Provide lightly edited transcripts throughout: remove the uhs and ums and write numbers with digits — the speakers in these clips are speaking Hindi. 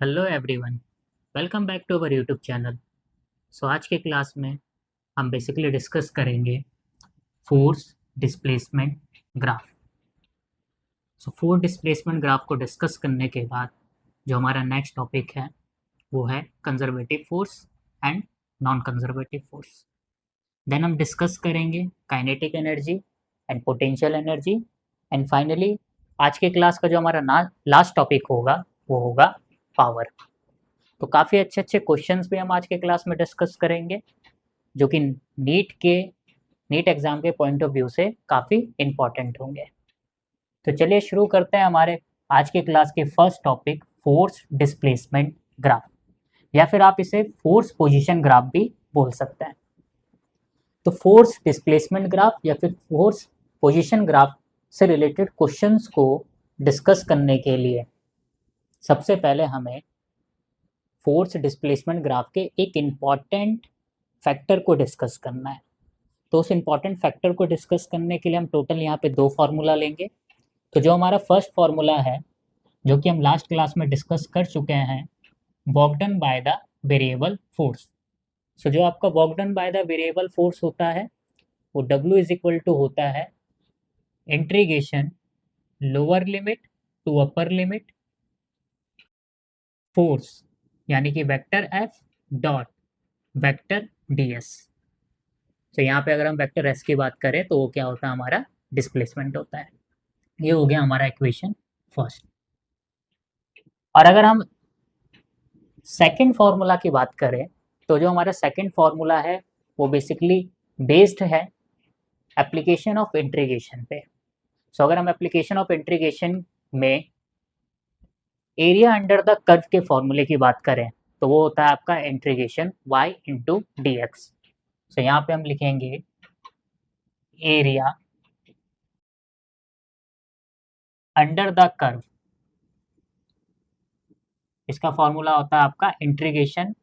Hello everyone, welcome back to our YouTube channel. आज के क्लास में हम बेसिकली डिस्कस करेंगे force displacement graph. Force displacement graph को डिस्कस करने के बाद जो हमारा नेक्स्ट टॉपिक है वो है conservative force and non conservative force. Then हम डिस्कस करेंगे kinetic energy and potential energy and finally आज के क्लास का जो हमारा लास्ट टॉपिक होगा वो होगा पावर। तो काफ़ी अच्छे अच्छे क्वेश्चंस भी हम आज के क्लास में डिस्कस करेंगे जो कि नीट एग्ज़ाम के पॉइंट ऑफ व्यू से काफ़ी इम्पॉर्टेंट होंगे। तो चलिए शुरू करते हैं हमारे आज के क्लास के first topic force displacement graph, या फिर आप इसे फोर्स पोजीशन ग्राफ भी बोल सकते हैं। तो फोर्स डिस्प्लेसमेंट ग्राफ या फिर फोर्स पोजीशन ग्राफ से रिलेटेड क्वेश्चंस को डिस्कस करने के लिए सबसे पहले हमें फोर्स डिस्प्लेसमेंट ग्राफ के एक इम्पॉर्टेंट फैक्टर को डिस्कस करना है। तो उस इम्पॉर्टेंट फैक्टर को डिस्कस करने के लिए हम टोटल यहाँ पे दो फार्मूला लेंगे। तो जो हमारा फर्स्ट फार्मूला है जो कि हम लास्ट क्लास में डिस्कस कर चुके हैं, work done by the variable force. So जो आपका work done by the variable force होता है वो W इज इक्वल टू होता है integration lower limit to upper limit force यानी कि vector F dot vector d s. तो यहाँ पे अगर हम वेक्टर एस की बात करें तो वो क्या होता है, हमारा डिस्प्लेसमेंट होता है। ये हो गया हमारा इक्वेशन फर्स्ट। और अगर हम सेकंड फार्मूला की बात करें तो जो हमारा सेकंड फार्मूला है वो बेसिकली बेस्ड है एप्लीकेशन ऑफ इंटीग्रेशन पे। सो अगर हम एप्लीकेशन ऑफ इंटीग्रेशन में एरिया अंडर द कर्व के फॉर्मूले की बात करें तो वो होता है आपका integration y into d x. So यहाँ पे हम लिखेंगे एरिया अंडर द कर्व, इसका फॉर्मूला होता है आपका integration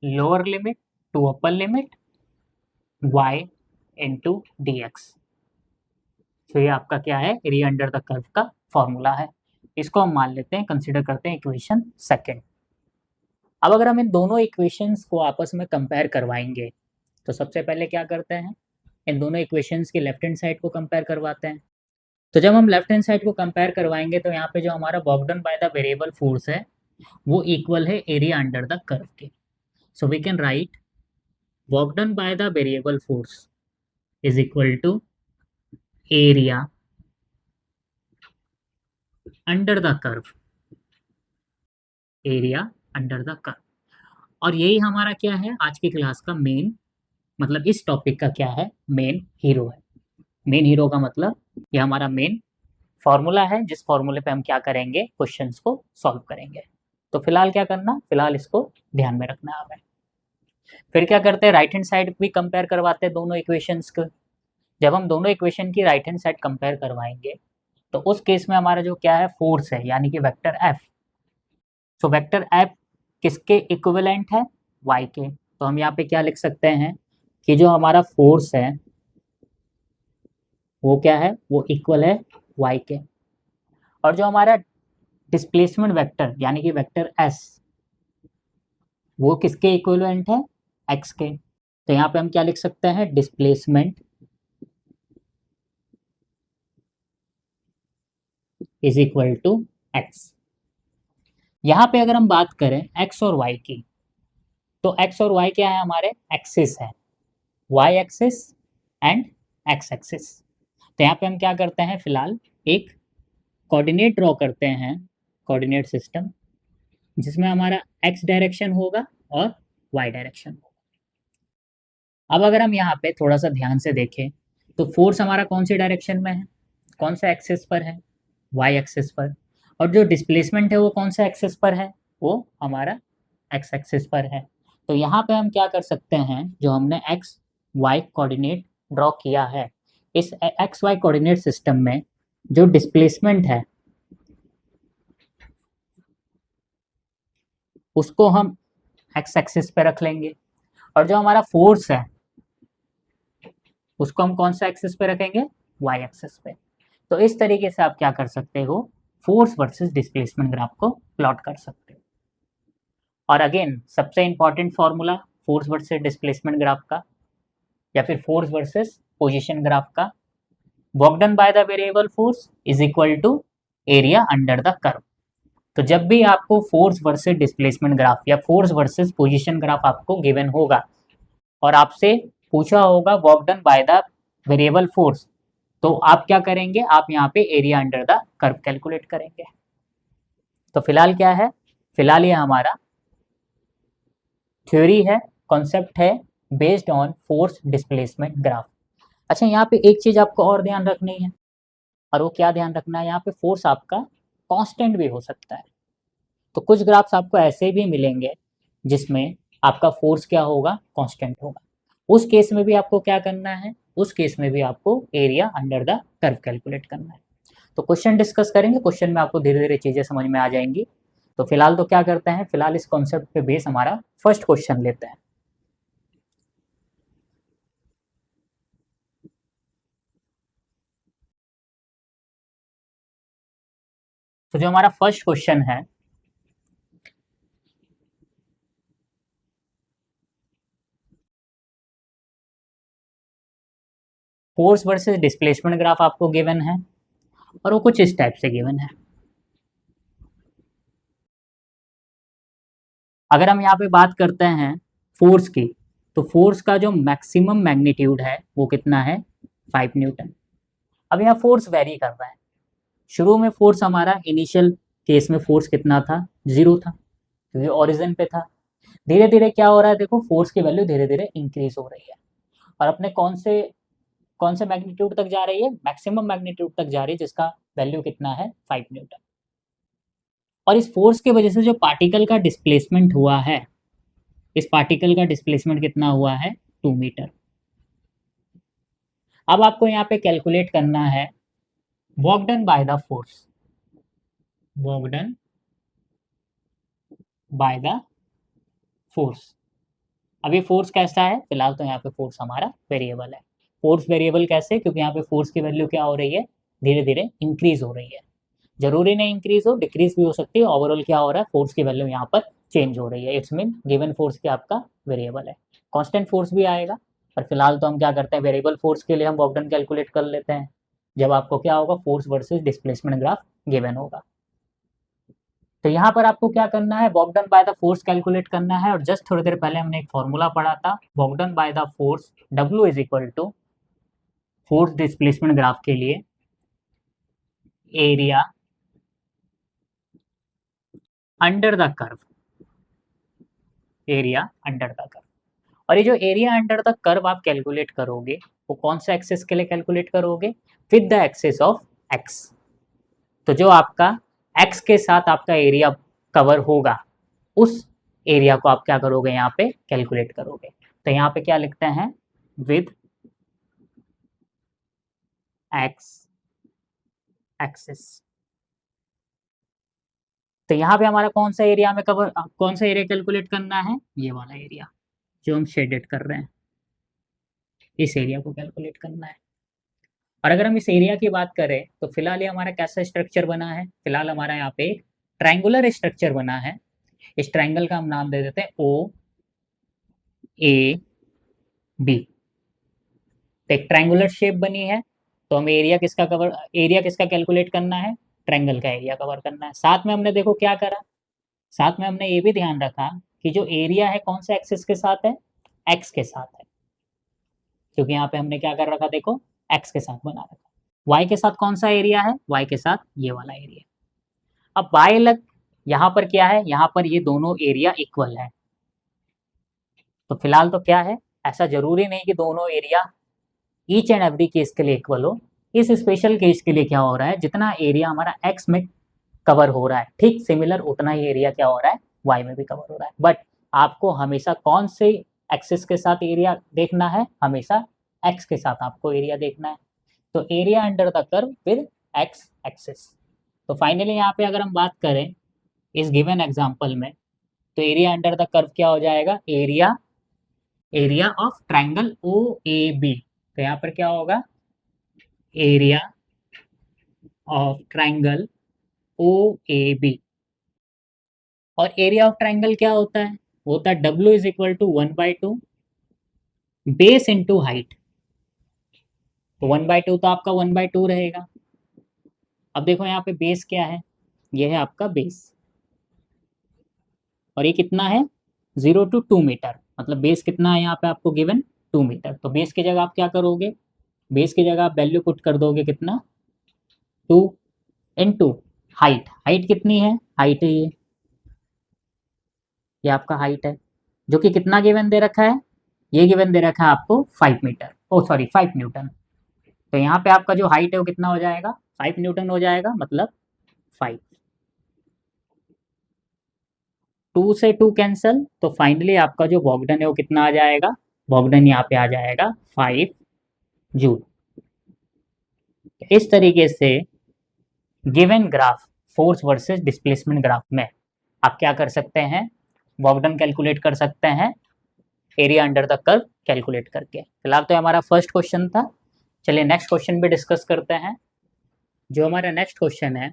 lower limit to upper limit y into d x. तो ये आपका क्या है, एरिया अंडर द कर्व का फॉर्मूला है। इसको हम मान लेते हैं, कंसीडर करते हैं इक्वेशन सेकेंड। अब अगर हम इन दोनों इक्वेशंस को आपस में कंपेयर करवाएंगे तो सबसे पहले क्या करते हैं, इन दोनों इक्वेशंस की लेफ्ट हैंड साइड को कंपेयर करवाते हैं। तो जब हम लेफ्ट हैंड साइड को कंपेयर करवाएंगे तो यहाँ पे जो हमारा work done by the variable force है वो इक्वल है एरिया अंडर द कर्व के। So we can write work done by the variable force is equal to area under the curve, area under the curve. और यही हमारा क्या है आज की क्लास का मेन, मतलब इस टॉपिक का क्या है, मेन हीरो है। मेन हीरो का मतलब ये हमारा मेन फॉर्मूला है जिस फॉर्मूले पे हम क्या करेंगे, क्वेश्चंस को सॉल्व करेंगे। तो फिलहाल क्या करना, फिलहाल इसको ध्यान में रखना है हमें। फिर क्या करते हैं, राइट हैंड साइड भी कंपेयर करवाते हैं दोनों इक्वेशंस को। जब हम दोनों इक्वेशन की राइट हैंड साइड कंपेयर करवाएंगे तो उस केस में हमारा जो क्या है, फोर्स है यानी कि vector F. So vector F किसके इक्विवेलेंट है, y के। तो हम यहाँ पे क्या लिख सकते हैं कि जो हमारा फोर्स है वो क्या है, वो इक्वल है y के। और जो हमारा डिस्प्लेसमेंट वेक्टर यानी कि वेक्टर s वो किसके इक्विवेलेंट है, x के। तो यहाँ पे हम क्या लिख सकते हैं, displacement is equal to x। यहाँ पे अगर हम बात करें x और y की तो x और y क्या है, हमारे एक्सिस है, y axis and x axis. तो यहाँ पे हम क्या करते हैं, फिलहाल एक कोऑर्डिनेट ड्रॉ करते हैं, कोऑर्डिनेट सिस्टम जिसमें हमारा x डायरेक्शन होगा और y डायरेक्शन होगा। अब अगर हम यहाँ पे थोड़ा सा ध्यान से देखें तो फोर्स हमारा कौन सी डायरेक्शन में है, कौन सा एक्सिस पर है, y एक्सिस पर। और जो डिस्प्लेसमेंट है वो कौन सा एक्सिस पर है, वो हमारा x एक्सिस पर है। तो यहाँ पे हम क्या कर सकते हैं, जो हमने x y कोऑर्डिनेट ड्रॉ किया है, इस x y कोऑर्डिनेट सिस्टम में जो डिस्प्लेसमेंट है उसको हम x एक्सिस पे रख लेंगे और जो हमारा फोर्स है उसको हम कौन सा एक्सिस पे रखेंगे, y एक्सिस पे। तो इस तरीके से आप क्या कर सकते हो, फोर्स वर्सेस डिस्प्लेसमेंट ग्राफ को प्लॉट कर सकते हो। और अगेन सबसे important formula force versus displacement graph का या फिर फोर्स वर्सेस पोजीशन ग्राफ का, work done by the variable force is equal to area under the curve. तो जब भी आपको फोर्स वर्सेस डिस्प्लेसमेंट ग्राफ या फोर्स वर्सेस पोजीशन ग्राफ आपको गिवन होगा और आपसे पूछा होगा work done by the variable force, तो आप क्या करेंगे, आप यहाँ पे area under the curve calculate करेंगे। तो फिलहाल क्या है, फिलहाल ये हमारा थ्योरी है, कॉन्सेप्ट है based on force displacement graph. अच्छा, यहाँ पे एक चीज आपको और ध्यान रखनी है, और वो क्या ध्यान रखना है, यहाँ पे फोर्स आपका कांस्टेंट भी हो सकता है। तो कुछ ग्राफ्स आपको ऐसे भी मिलेंगे जिसमें आपका फोर्स क्या होगा, कांस्टेंट होगा। उस केस में भी आपको क्या करना है, उस केस में भी आपको area under the curve calculate करना है। तो क्वेश्चन डिस्कस करेंगे, क्वेश्चन में आपको धीरे धीरे चीजें समझ में आ जाएंगी। तो फिलहाल तो क्या करते हैं, फिलहाल इस कॉन्सेप्ट पे बेस हमारा फर्स्ट क्वेश्चन लेते हैं। तो जो हमारा फर्स्ट क्वेश्चन है, फोर्स वर्सेस डिस्प्लेसमेंट ग्राफ आपको गिवन है और वो कुछ इस टाइप से गिवन है। अगर हम यहाँ पे बात करते हैं फोर्स की, तो फोर्स का जो मैक्सिमम मैग्नीट्यूड है वो कितना है, 5 न्यूटन। अब यहाँ फोर्स वेरी कर रहा है। शुरू में फोर्स हमारा इनिशियल केस में फोर्स कितना था, 0 था, क्योंकि ओरिजिन पे था। धीरे धीरे क्या हो रहा है, देखो फोर्स की वैल्यू धीरे धीरे इंक्रीज हो रही है और अपने कौन से मैग्नीट्यूड तक जा रही है, मैक्सिमम मैग्नीट्यूड तक जा रही है, जिसका वैल्यू कितना है, 5 न्यूटन। और इस फोर्स की वजह से जो पार्टिकल का डिस्प्लेसमेंट हुआ है, इस पार्टिकल का डिस्प्लेसमेंट कितना हुआ है, 2 मीटर। अब आपको यहाँ पे कैलकुलेट करना है work done by the force, work done by the force. अब ये फोर्स कैसा है, फिलहाल तो यहाँ पे फोर्स हमारा वेरिएबल है। फोर्स वेरिएबल कैसे, क्योंकि यहाँ पे फोर्स की वैल्यू क्या हो रही है, धीरे धीरे इंक्रीज हो रही है। जरूरी नहीं इंक्रीज हो, डिक्रीज भी हो सकती है। ओवरऑल क्या हो रहा है, फोर्स की वैल्यू यहाँ पर चेंज हो रही है। इट्स मीन गिवन फोर्स की आपका वेरिएबल है। कांस्टेंट फोर्स भी आएगा, पर फिलहाल तो हम क्या करते हैं, वेरिएबल फोर्स के लिए हम वर्क डन कैलकुलेट कर लेते हैं जब आपको क्या होगा, force versus displacement graph given होगा। तो यहाँ पर आपको क्या करना है, work done by the force calculate करना है। और जस्ट थोड़ी देर पहले हमने एक फॉर्मूला पढ़ा था, work done by the force W is equal to force displacement graph के लिए area under the curve, area under the curve. और ये जो एरिया अंडर द कर्व आप कैलकुलेट करोगे, वो कौन सा एक्सेस के लिए कैलकुलेट करोगे, with the axis of x. तो जो आपका एक्स के साथ आपका एरिया कवर होगा, उस एरिया को आप क्या करोगे, यहाँ पे कैलकुलेट करोगे। तो यहाँ पे क्या लिखते हैं, विद एक्स एक्सिस। तो यहाँ पे हमारा कौन सा एरिया में कवर, कौन सा एरिया कैलकुलेट करना है, ये वाला एरिया जो हम शेडेड कर रहे हैं, इस एरिया को कैलकुलेट करना है। और अगर हम इस एरिया की बात करें, तो फिलहाल ये हमारा कैसा स्ट्रक्चर बना है, फिलहाल हमारा यहाँ पे एक ट्रायंगुलर स्ट्रक्चर बना है। इस ट्रायंगल का हम नाम दे देते हैं OAB। तो एक ट्रायंगुलर शेप बनी है, तो हमें एरिया किसका कैलकुलेट करना है, ट्रायंगल का एरिया कवर करना है। साथ में हमने देखो क्या करा, साथ में हमने ये भी ध्यान रखा कि जो एरिया है कौन सा एक्सिस के साथ है, एक्स के साथ है। क्योंकि यहाँ पे हमने क्या कर रखा, देखो एक्स के साथ बना रखा। वाई के साथ कौन सा एरिया है, वाई के साथ ये वाला एरिया। अब बाय अलग यहाँ पर क्या है, यहाँ पर ये दोनों एरिया इक्वल है। तो फिलहाल तो क्या है, ऐसा जरूरी नहीं कि दोनों area each and every case के लिए इक्वल हो। इस स्पेशल केस के लिए क्या हो रहा है, जितना एरिया हमारा एक्स में कवर हो रहा है, ठीक सिमिलर उतना ही एरिया क्या हो रहा है, वाई में भी कवर हो रहा है। बट आपको हमेशा कौन से एक्सिस के साथ एरिया देखना है, हमेशा एक्स के साथ आपको एरिया देखना है। तो area under the curve with x axis. तो फाइनली यहाँ पे अगर हम बात करें इस गिवन एग्जांपल में, तो एरिया अंडर द कर्व क्या हो जाएगा, एरिया ऑफ ट्राइंगल OAB। तो यहाँ पर क्या होगा, एरिया ऑफ ट्राइंगल OAB और एरिया ऑफ ट्राइंगल क्या होता है? वो होता है W is equal to 1/2 base into height. तो 1/2 तो आपका 1/2 रहेगा। अब देखो यहाँ पे बेस क्या है, ये है आपका बेस, और ये कितना है 0 to 2 मीटर, मतलब बेस कितना है यहाँ पे आपको गिवन 2 मीटर। तो बेस की जगह आप क्या करोगे, बेस की जगह आप वैल्यू पुट कर दोगे कितना 2 इंटू हाइट। हाइट कितनी है, हाइट है ये आपका हाइट है, जो कि कितना गिवन दे रखा है, ये गिवन दे रखा है आपको 5 मीटर, ओ सॉरी 5 न्यूटन। तो यहाँ पे आपका जो हाइट है वो कितना हो जाएगा 5 न्यूटन हो जाएगा, मतलब 5। 2 से 2 कैंसल, तो फाइनली आपका जो वॉकडन है वो कितना आ जाएगा, वॉकडन यहाँ पे आ जाएगा 5 जूल। इस तरीके से given graph force versus displacement graph में आप क्या कर सकते हैं, वॉकडन कैलकुलेट कर सकते हैं area under the curve calculate करके। फिलहाल तो हमारा फर्स्ट क्वेश्चन था, चलिए नेक्स्ट क्वेश्चन भी डिस्कस करते हैं। जो हमारा नेक्स्ट क्वेश्चन है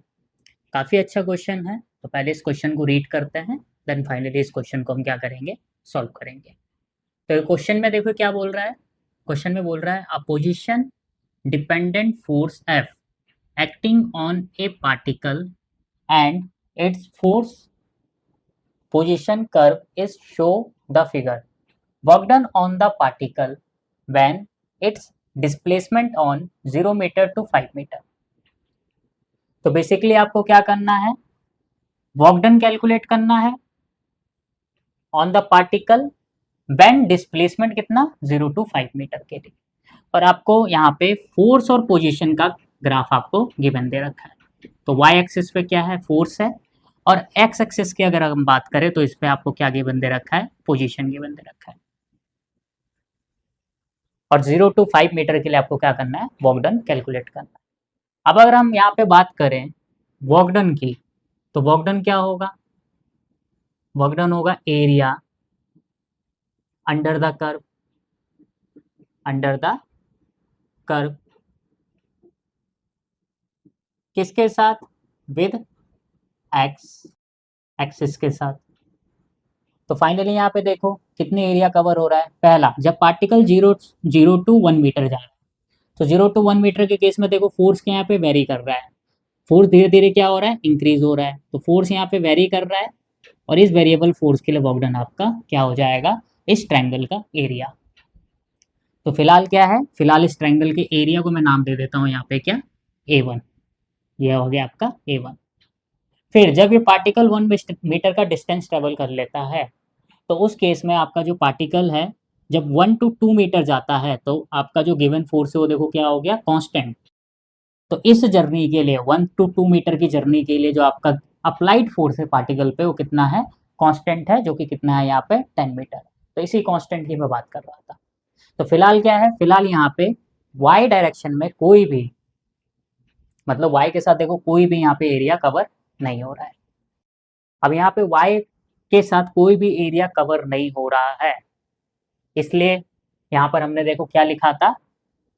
काफ़ी अच्छा क्वेश्चन है, तो पहले इस क्वेश्चन को रीड करते हैं, देन फाइनली इस क्वेश्चन को हम क्या करेंगे, सॉल्व करेंगे। तो क्वेश्चन में देखो क्या बोल रहा है, क्वेश्चन में बोल रहा है a position dependent force F acting on a particle and its force position curve is show the figure. Work done on the particle when its displacement on 0 metre to 5 metre. तो बेसिकली आपको क्या करना है, वर्क डन कैलकुलेट करना है on the particle when displacement कितना 0 to 5 मीटर के लिए, और आपको यहाँ पे फोर्स और पोजीशन का ग्राफ आपको गिवन दे रखा है। तो वाई एक्सिस पे क्या है, फोर्स है, और एक्स एक्सिस की अगर हम बात करें तो इस पे आपको क्या गिवन दे रखा है, पोजीशन गिवन दे रखा है। और 0 to 5 मीटर के लिए आपको क्या करना है, वर्क डन कैलकुलेट करना है। अब अगर हम यहाँ पे बात करें वर्क डन की, तो वर्क डन क्या होगा, वर्क डन होगा area under the curve, under the curve किसके साथ, विद एक्स एक्सिस के साथ। तो फाइनली यहाँ पे देखो कितने एरिया कवर हो रहा है, पहला जब पार्टिकल 0 to 1 मीटर जा रहा है, तो 0 to 1 मीटर के केस में देखो फोर्स के यहाँ पे वेरी कर रहा है, फोर्स धीरे धीरे क्या हो रहा है, इंक्रीज हो रहा है, तो फोर्स यहाँ पे वेरी कर रहा है, और इस वेरिएबल फोर्स के लिए वर्क डन आपका क्या हो जाएगा, इस ट्रायंगल का एरिया। तो फिलहाल क्या है, फिलहाल इस ट्रायंगल के एरिया को मैं नाम दे देता हूँ यहाँ पे क्या, A1, यह हो गया आपका A1। फिर जब ये पार्टिकल 1 मीटर का डिस्टेंस ट्रेवल कर लेता है, तो उस केस में आपका जो पार्टिकल है जब 1 to 2 मीटर जाता है, तो आपका जो गिवन फोर्स है वो देखो क्या हो गया, कांस्टेंट। तो इस जर्नी के लिए 1 to 2 मीटर की जर्नी के लिए जो आपका अप्लाइड फोर्स है पार्टिकल पे वो कितना है, कांस्टेंट है, जो कि कितना है यहाँ पे 10 मीटर। तो इसी कांस्टेंट की मैं बात कर रहा था। तो फिलहाल क्या है, फिलहाल यहाँ पे वाई डायरेक्शन में कोई भी, मतलब वाई के साथ देखो कोई भी यहाँ पे एरिया कवर नहीं हो रहा है। अब यहाँ पे वाई के साथ कोई भी एरिया कवर नहीं हो रहा है, इसलिए यहाँ पर हमने देखो क्या लिखा था,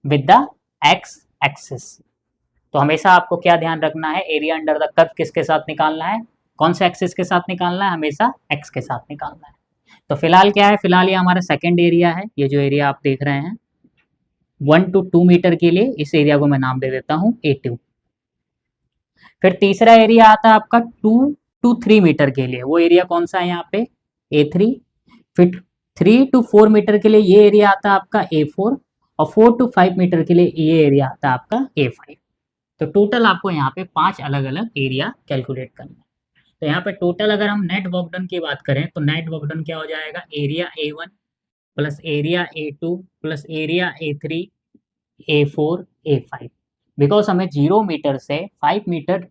विद द एक्स एक्सिस। तो हमेशा आपको क्या ध्यान रखना है, एरिया अंडर द कर्व किसके साथ निकालना है, कौन से एक्सिस के साथ निकालना है, हमेशा एक्स के साथ निकालना है। तो फिलहाल क्या है, फिलहाल ये हमारा सेकेंड एरिया है, ये जो एरिया आप देख रहे हैं 1 to 2 मीटर के लिए, इस एरिया को मैं नाम दे देता हूँ A2। फिर तीसरा एरिया आता है आपका 2 to 3 मीटर के लिए, वो एरिया कौन सा है यहाँ पे, A3। फिर 3 to 4 मीटर के लिए ये एरिया आता है आपका A4, और 4 to 5 मीटर के लिए ये एरिया आता है आपका A5। तो टोटल आपको यहाँ पे 5 अलग अलग एरिया कैलकुलेट करना है। तो यहाँ पे टोटल अगर हम नेट वर्क डन की बात करें, तो नेट वर्क डन क्या हो जाएगा, area A1 plus area A2 plus area A3 A4 A5। Because हमें 0 मीटर से 5 मीटर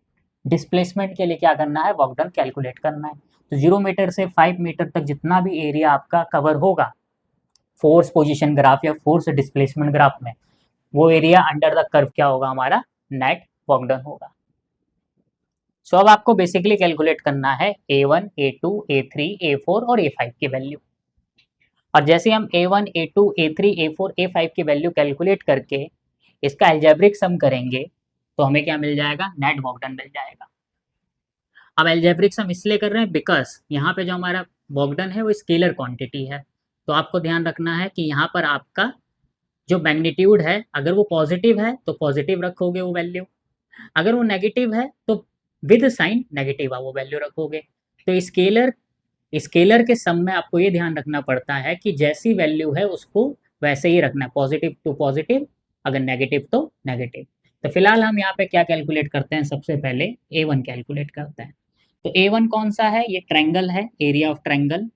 डिस्प्लेसमेंट के लिए क्या करना है, वर्क डन कैलकुलेट करना है। तो 0 मीटर से 5 मीटर तक जितना भी एरिया आपका कवर होगा फोर्स पोजीशन ग्राफ या फोर्स डिस्प्लेसमेंट ग्राफ में, वो एरिया अंडर द कर्व क्या होगा, हमारा नेट वर्क डन होगा। सो अब आपको बेसिकली कैलकुलेट करना है A1 A2 A3 A4 और A5 की वैल्यू। और जैसे हम A1 A2 A3 A4 A5 की वैल्यू कैलकुलेट करके इसका एल्जेब्रिक सम करेंगे, तो हमें क्या मिल जाएगा, नेट वर्क डन मिल जाएगा। अब एल्जेब्रिक्स हम इसलिए कर रहे हैं बिकॉज यहाँ पे जो हमारा वर्क डन है वो स्केलर क्वांटिटी है, तो आपको ध्यान रखना है कि यहाँ पर आपका जो मैग्नीट्यूड है अगर वो पॉजिटिव है तो पॉजिटिव रखोगे वो वैल्यू, अगर वो नेगेटिव है तो विद साइन नेगेटिव वो वैल्यू रखोगे। तो स्केलर के सम में आपको ये ध्यान रखना पड़ता है कि जैसी वैल्यू है उसको वैसे ही रखना, पॉजिटिव टू पॉजिटिव, अगर नेगेटिव तो नेगेटिव। तो फिलहाल हम यहाँ पे क्या कैलकुलेट करते हैं, सबसे पहले A1 कैलकुलेट करते हैं। तो A1 कौन सा है, ये ट्रायंगल है, एरिया ऑफ ट्रायंगल,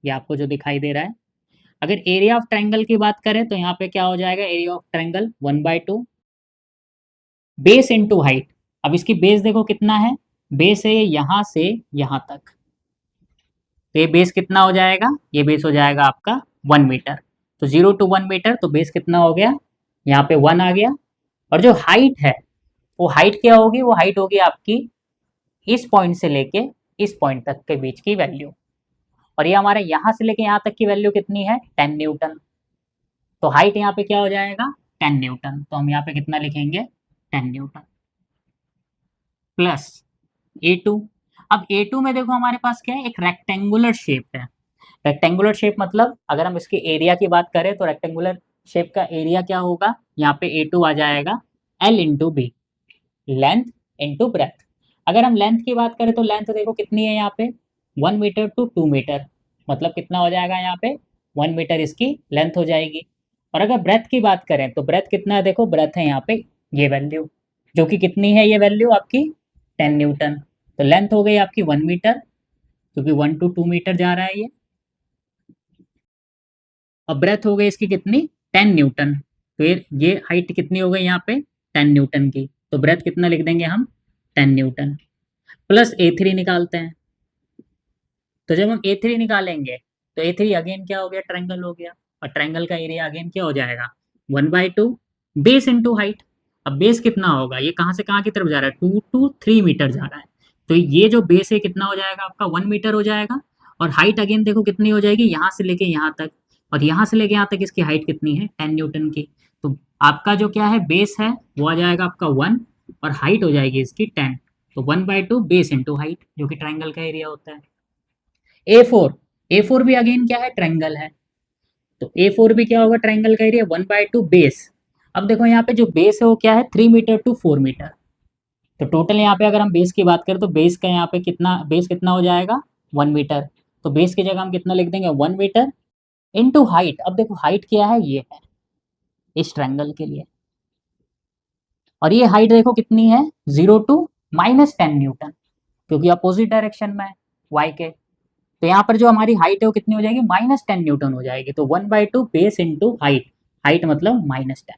ये आपको जो दिखाई दे रहा है। अगर एरिया ऑफ ट्रायंगल की बात करें तो यहाँ पे क्या हो जाएगा, area of triangle 1/2 base into height. अब इसकी बेस देखो कितना है, बेस है यहाँ से यहाँ तक, तो ये बेस कितना हो जाएगा, ये बेस हो जाएगा आपका 1 मीटर। तो 0 to 1 मीटर, तो बेस कितना हो गया, यहाँ पे 1 आ गया। और जो हाइट है वो हाइट क्या होगी, वो हाइट होगी आपकी इस पॉइंट से लेके इस पॉइंट तक के बीच की वैल्यू, और ये हमारे यहाँ से लेके यहाँ तक की वैल्यू कितनी है, 10 न्यूटन। तो हाइट यहाँ पे क्या हो जाएगा, 10 न्यूटन। तो हम यहाँ पे कितना लिखेंगे, 10 न्यूटन प्लस A2। अब A2 में देखो हमारे पास क्या है, एक रेक्टेंगुलर शेप है। रेक्टेंगुलर शेप मतलब अगर हम इसके एरिया की बात करें तो रेक्टेंगुलर शेप का एरिया क्या होगा, यहाँ पे A2 आ जाएगा L into B, length into breadth. अगर हम लेंथ की बात करें तो लेंथ देखो कितनी है यहाँ पे, 1 मीटर टू 2 मीटर, मतलब कितना हो जाएगा यहाँ पे 1 मीटर इसकी लेंथ हो जाएगी। और अगर ब्रेथ की बात करें तो ब्रेथ कितना है, देखो ब्रेथ है यहाँ पे ये वैल्यू, जो कि कितनी है, ये वैल्यू आपकी 10 न्यूटन। तो लेंथ हो गई आपकी 1 मीटर, क्योंकि 1 to 2 मीटर जा रहा है ये। और ब्रेथ हो गई इसकी कितनी, 10 न्यूटन। तो ये हाइट कितनी हो गई यहाँ पे 10 न्यूटन की, तो ब्रेथ कितना लिख देंगे हम, 10 न्यूटन प्लस A3 निकालते हैं। तो जब हम A3 निकालेंगे तो A3 अगेन क्या हो गया, ट्रायंगल हो गया, और ट्रायंगल का एरिया अगेन क्या हो जाएगा, 1/2 बेस इंटू हाइट। अब बेस कितना होगा, ये कहाँ से कहाँ की तरफ जा रहा है, 2 to 3 मीटर जा रहा है, तो ये जो बेस है कितना हो जाएगा आपका 1 मीटर हो जाएगा। और हाइट अगेन देखो कितनी हो जाएगी, यहाँ से लेके यहाँ तक, और यहाँ से लेके यहाँ तक इसकी हाइट कितनी है, 10 न्यूटन की। तो आपका जो क्या है बेस है वो आ जाएगा आपका 1, और हाइट हो जाएगी इसकी 10। तो 1/2 बेस इंटू हाइट, जो कि ट्रायंगल का एरिया होता है। A4 भी अगेन क्या है, ट्रायंगल है, तो A4 भी क्या होगा, ट्रायंगल का एरिया 1/2 बेस। अब देखो यहाँ पे जो बेस है वो क्या है, 3 मीटर टू 4 मीटर। तो टोटल यहाँ पे अगर हम बेस की बात करें तो बेस का यहाँ पे कितना, बेस कितना हो जाएगा 1 मीटर। तो बेस की जगह हम कितना लिख देंगे, 1 मीटर इंटू हाइट। अब देखो हाइट क्या है, ये है इस ट्रायंगल के लिए, और ये हाइट देखो कितनी है, 0 to -10 न्यूटन, क्योंकि अपोजिट डायरेक्शन में है y के। तो यहाँ पर जो हमारी हाइट है वो कितनी हो जाएगी, -10 न्यूटन हो जाएगी। तो 1/2 बेस इंटू हाइट, हाइट मतलब -10।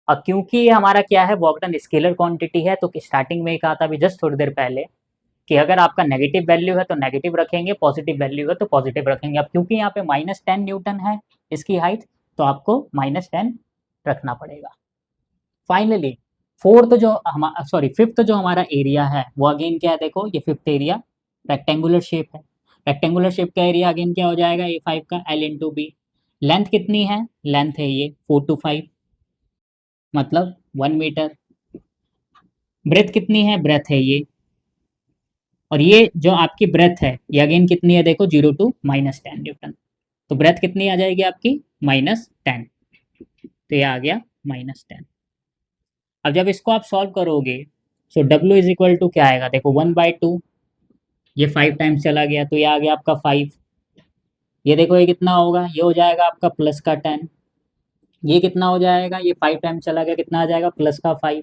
और क्योंकि ये हमारा क्या है, वर्क डन स्केलर क्वांटिटी है, तो स्टार्टिंग में ही कहा था अभी जस्ट थोड़ी देर पहले कि अगर आपका नेगेटिव वैल्यू है तो नेगेटिव रखेंगे, पॉजिटिव वैल्यू है तो पॉजिटिव रखेंगे। अब क्योंकि यहाँ पे -10 न्यूटन है इसकी हाइट, तो आपको -10 रखना पड़ेगा। फाइनली फिफ्थ जो हमारा एरिया है वो अगेन क्या है, देखो ये फिफ्थ एरिया रेक्टेंगुलर शेप है। रेक्टेंगुलर शेप का एरिया अगेन क्या हो जाएगा, A5 का L इंटू बी। लेंथ कितनी है, लेंथ है ये 4 to 5, मतलब 1 मीटर। ब्रेथ कितनी है, ब्रेथ है ये, और ये जो आपकी ब्रेथ है ये अगेन कितनी है, देखो 0 to -10 न्यूटन। तो ब्रेथ कितनी आ जाएगी आपकी, -10। तो ये आ गया -10। अब जब इसको आप सॉल्व करोगे तो W इज इक्वल टू क्या आएगा, देखो 1/2, ये 5 टाइम्स चला गया तो ये आ गया आपका 5। ये देखो ये कितना होगा, ये हो जाएगा आपका प्लस का 10। ये कितना हो जाएगा, ये 5 टाइम्स चला गया, कितना आ जाएगा प्लस का 5।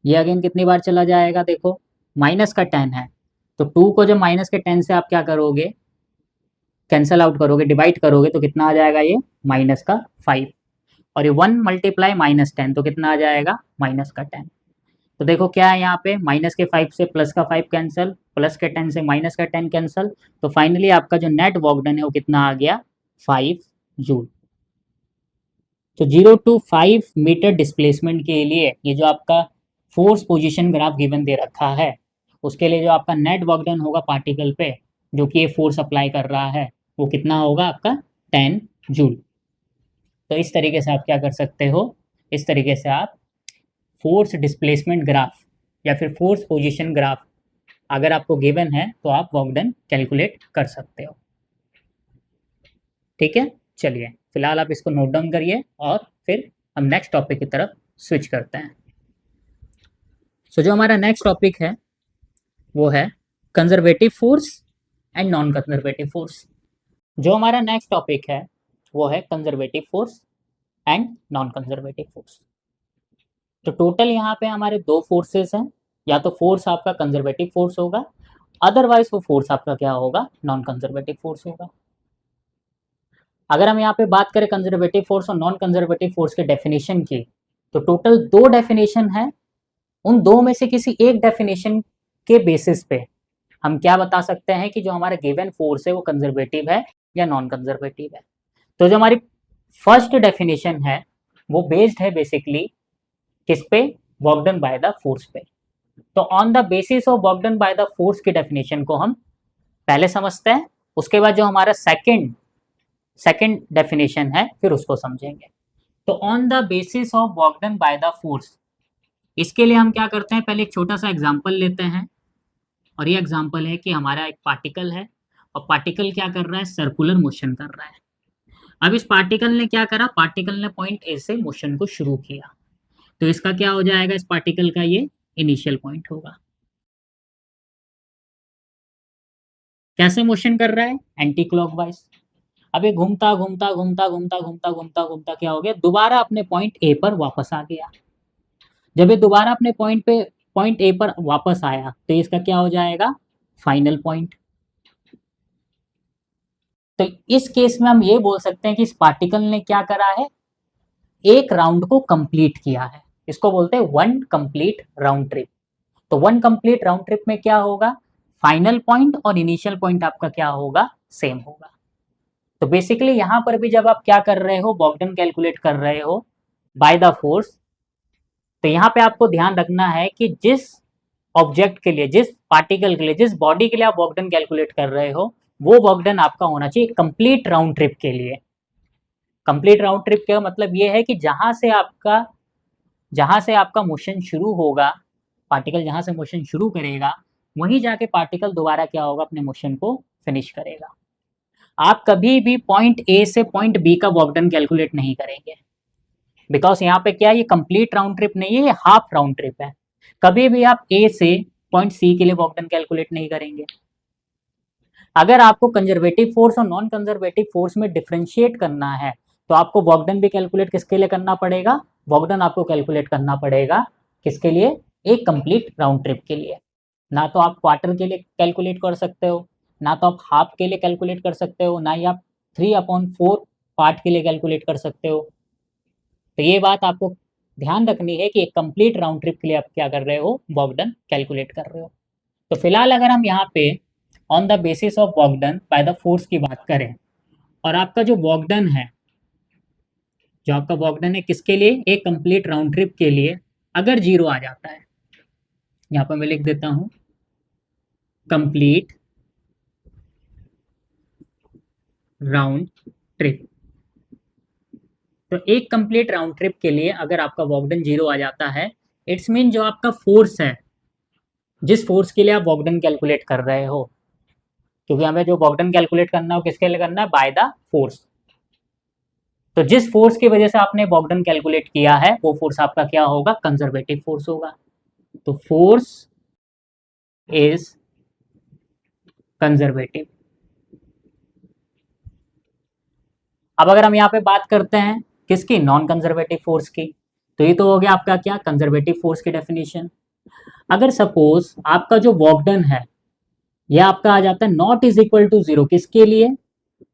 ये अगेन कितनी बार चला जाएगा, देखो माइनस का 10 है, तो 2 को जब माइनस के 10 से आप क्या करोगे, कैंसल आउट करोगे, डिवाइड करोगे, तो कितना आ जाएगा ये माइनस का 5। और ये 1 मल्टीप्लाई -10, तो कितना आ जाएगा माइनस का 10। तो देखो क्या है यहाँ पे, माइनस के 5 से प्लस का 5 कैंसिल, प्लस के 10 से माइनस का 10 कैंसिल। तो फाइनली आपका जो नेट वर्क डन है वो कितना आ गया, 5 जूल। तो 0 to 5 मीटर डिस्प्लेसमेंट के लिए ये जो आपका फोर्स पोजीशन ग्राफ गिवन दे रखा है, उसके लिए जो आपका नेट वर्क डन होगा पार्टिकल पे, जो कि ये फोर्स अप्लाई कर रहा है, वो कितना होगा आपका 10 जूल। तो इस तरीके से आप क्या कर सकते हो, इस तरीके से आप फोर्स डिस्प्लेसमेंट ग्राफ या फिर फोर्स पोजीशन ग्राफ अगर आपको गिवन है तो आप वर्क डन कैलकुलेट कर सकते हो। ठीक है, चलिए फिलहाल आप इसको नोट डाउन करिए और फिर हम नेक्स्ट टॉपिक की तरफ स्विच करते हैं। सो जो हमारा नेक्स्ट टॉपिक है वो है conservative force and non conservative force. जो हमारा नेक्स्ट टॉपिक है वो है conservative force and non conservative force. तो टोटल यहाँ पे हमारे दो फोर्सेस हैं, या तो फोर्स आपका कंजर्वेटिव फोर्स होगा, अदरवाइज वो फोर्स आपका क्या होगा, नॉन कंजर्वेटिव फोर्स होगा। अगर हम यहाँ पे बात करें कंजर्वेटिव फोर्स और नॉन कंजर्वेटिव फोर्स के डेफिनेशन की, तो टोटल दो डेफिनेशन है। उन दो में से किसी एक डेफिनेशन के बेसिस पे हम क्या बता सकते हैं कि जो हमारा गिवन फोर्स है वो कंजर्वेटिव है या नॉन कंजर्वेटिव है। तो जो हमारी फर्स्ट डेफिनेशन है वो बेस्ड है बेसिकली किस पे, work done by the force पे। तो on the basis of work done by the force की डेफिनेशन को हम पहले समझते हैं, उसके बाद जो हमारा सेकंड डेफिनेशन है फिर उसको समझेंगे। तो on the basis of work done by the force, इसके लिए हम क्या करते हैं, पहले एक छोटा सा एग्जांपल लेते हैं। और ये एग्जांपल है कि हमारा एक पार्टिकल है और पार्टिकल क्या कर रहा है, सर्कुलर मोशन कर रहा है। अब इस पार्टिकल ने क्या करा, पार्टिकल ने पॉइंट ए से मोशन को शुरू किया, तो इसका क्या हो जाएगा, इस पार्टिकल का ये इनिशियल पॉइंट होगा। कैसे मोशन कर रहा है, एंटी क्लॉकवाइज। अब ये घूमता घूमता घूमता घूमता घूमता घूमता घूमता क्या हो गया, दोबारा अपने पॉइंट ए पर वापस आ गया। जब ये दोबारा अपने पॉइंट ए पर वापस आया तो इसका क्या हो जाएगा, फाइनल पॉइंट। तो इस केस में हम ये बोल सकते हैं कि इस पार्टिकल ने क्या करा है, एक राउंड को कंप्लीट किया है। इसको बोलते हैं वन कंप्लीट राउंड ट्रिप। तो वन कंप्लीट राउंड ट्रिप में क्या होगा, फाइनल पॉइंट और इनिशियल पॉइंट आपका क्या होगा, सेम होगा। तो बेसिकली यहां पर भी जब आप क्या कर रहे हो, वर्क डन कैलकुलेट कर रहे हो बाय द फोर्स, तो यहाँ पे आपको ध्यान रखना है कि जिस ऑब्जेक्ट के लिए, जिस पार्टिकल के लिए, जिस बॉडी के लिए आप वर्क डन कैलकुलेट कर रहे हो, वो वर्क डन आपका होना चाहिए कंप्लीट राउंड ट्रिप के लिए। कंप्लीट राउंड ट्रिप का मतलब ये है कि जहां से आपका मोशन शुरू होगा, पार्टिकल जहां से मोशन शुरू करेगा वहीं जाके पार्टिकल दोबारा क्या होगा, अपने मोशन को फिनिश करेगा। आप कभी भी पॉइंट ए से पॉइंट बी का वर्क डन कैलकुलेट नहीं करेंगे, बिकॉज यहाँ पे क्या है, ये कंप्लीट राउंड ट्रिप नहीं है, ये हाफ राउंड ट्रिप है। कभी भी आप ए से पॉइंट सी के लिए वर्क डन कैलकुलेट नहीं करेंगे। अगर आपको कंजर्वेटिव फोर्स और नॉन कंजर्वेटिव फोर्स में डिफरेंशिएट करना है तो आपको वर्क डन भी कैलकुलेट किसके लिए करना पड़ेगा, वर्क डन आपको कैलकुलेट करना पड़ेगा किसके लिए, एक कंप्लीट राउंड ट्रिप के लिए। ना तो आप क्वार्टर के लिए कैलकुलेट कर सकते हो, ना तो आप हाफ के लिए कैलकुलेट कर सकते हो, ना ही आप 3/4 पार्ट के लिए कैलकुलेट कर सकते हो। तो ये बात आपको ध्यान रखनी है कि एक कंप्लीट राउंड ट्रिप के लिए आप क्या कर रहे हो, वर्क डन कैलकुलेट कर रहे हो। तो फिलहाल अगर हम यहाँ पे on the basis of work done by the force की बात करें, और आपका जो वर्क डन है, जो आपका वर्क डन है किसके लिए, एक कंप्लीट राउंड ट्रिप के लिए, अगर जीरो आ जाता है, यहाँ पर मैं लिख देता हूं कंप्लीट राउंड ट्रिप। तो एक कंप्लीट राउंड ट्रिप के लिए अगर आपका वर्क डन जीरो आ जाता है, इट्स मीन जो आपका फोर्स है, जिस फोर्स के लिए आप वर्क डन कैलकुलेट कर रहे हो, क्योंकि हमें जो वर्क डन कैलकुलेट करना है किसके लिए करना है, बाय द फोर्स। तो जिस फोर्स की वजह से आपने वर्क डन कैलकुलेट किया है वो फोर्स आपका क्या होगा, कंजर्वेटिव फोर्स होगा। तो फोर्स इज कंजर्वेटिव। अब अगर हम यहाँ पे बात करते हैं किसकी, नॉन कंजर्वेटिव फोर्स की, तो ये तो हो गया आपका क्या, कंजर्वेटिव फोर्स की डेफिनेशन। अगर सपोज आपका जो वर्क डन है ये आपका आ जाता है not is equal to zero, किसके लिए,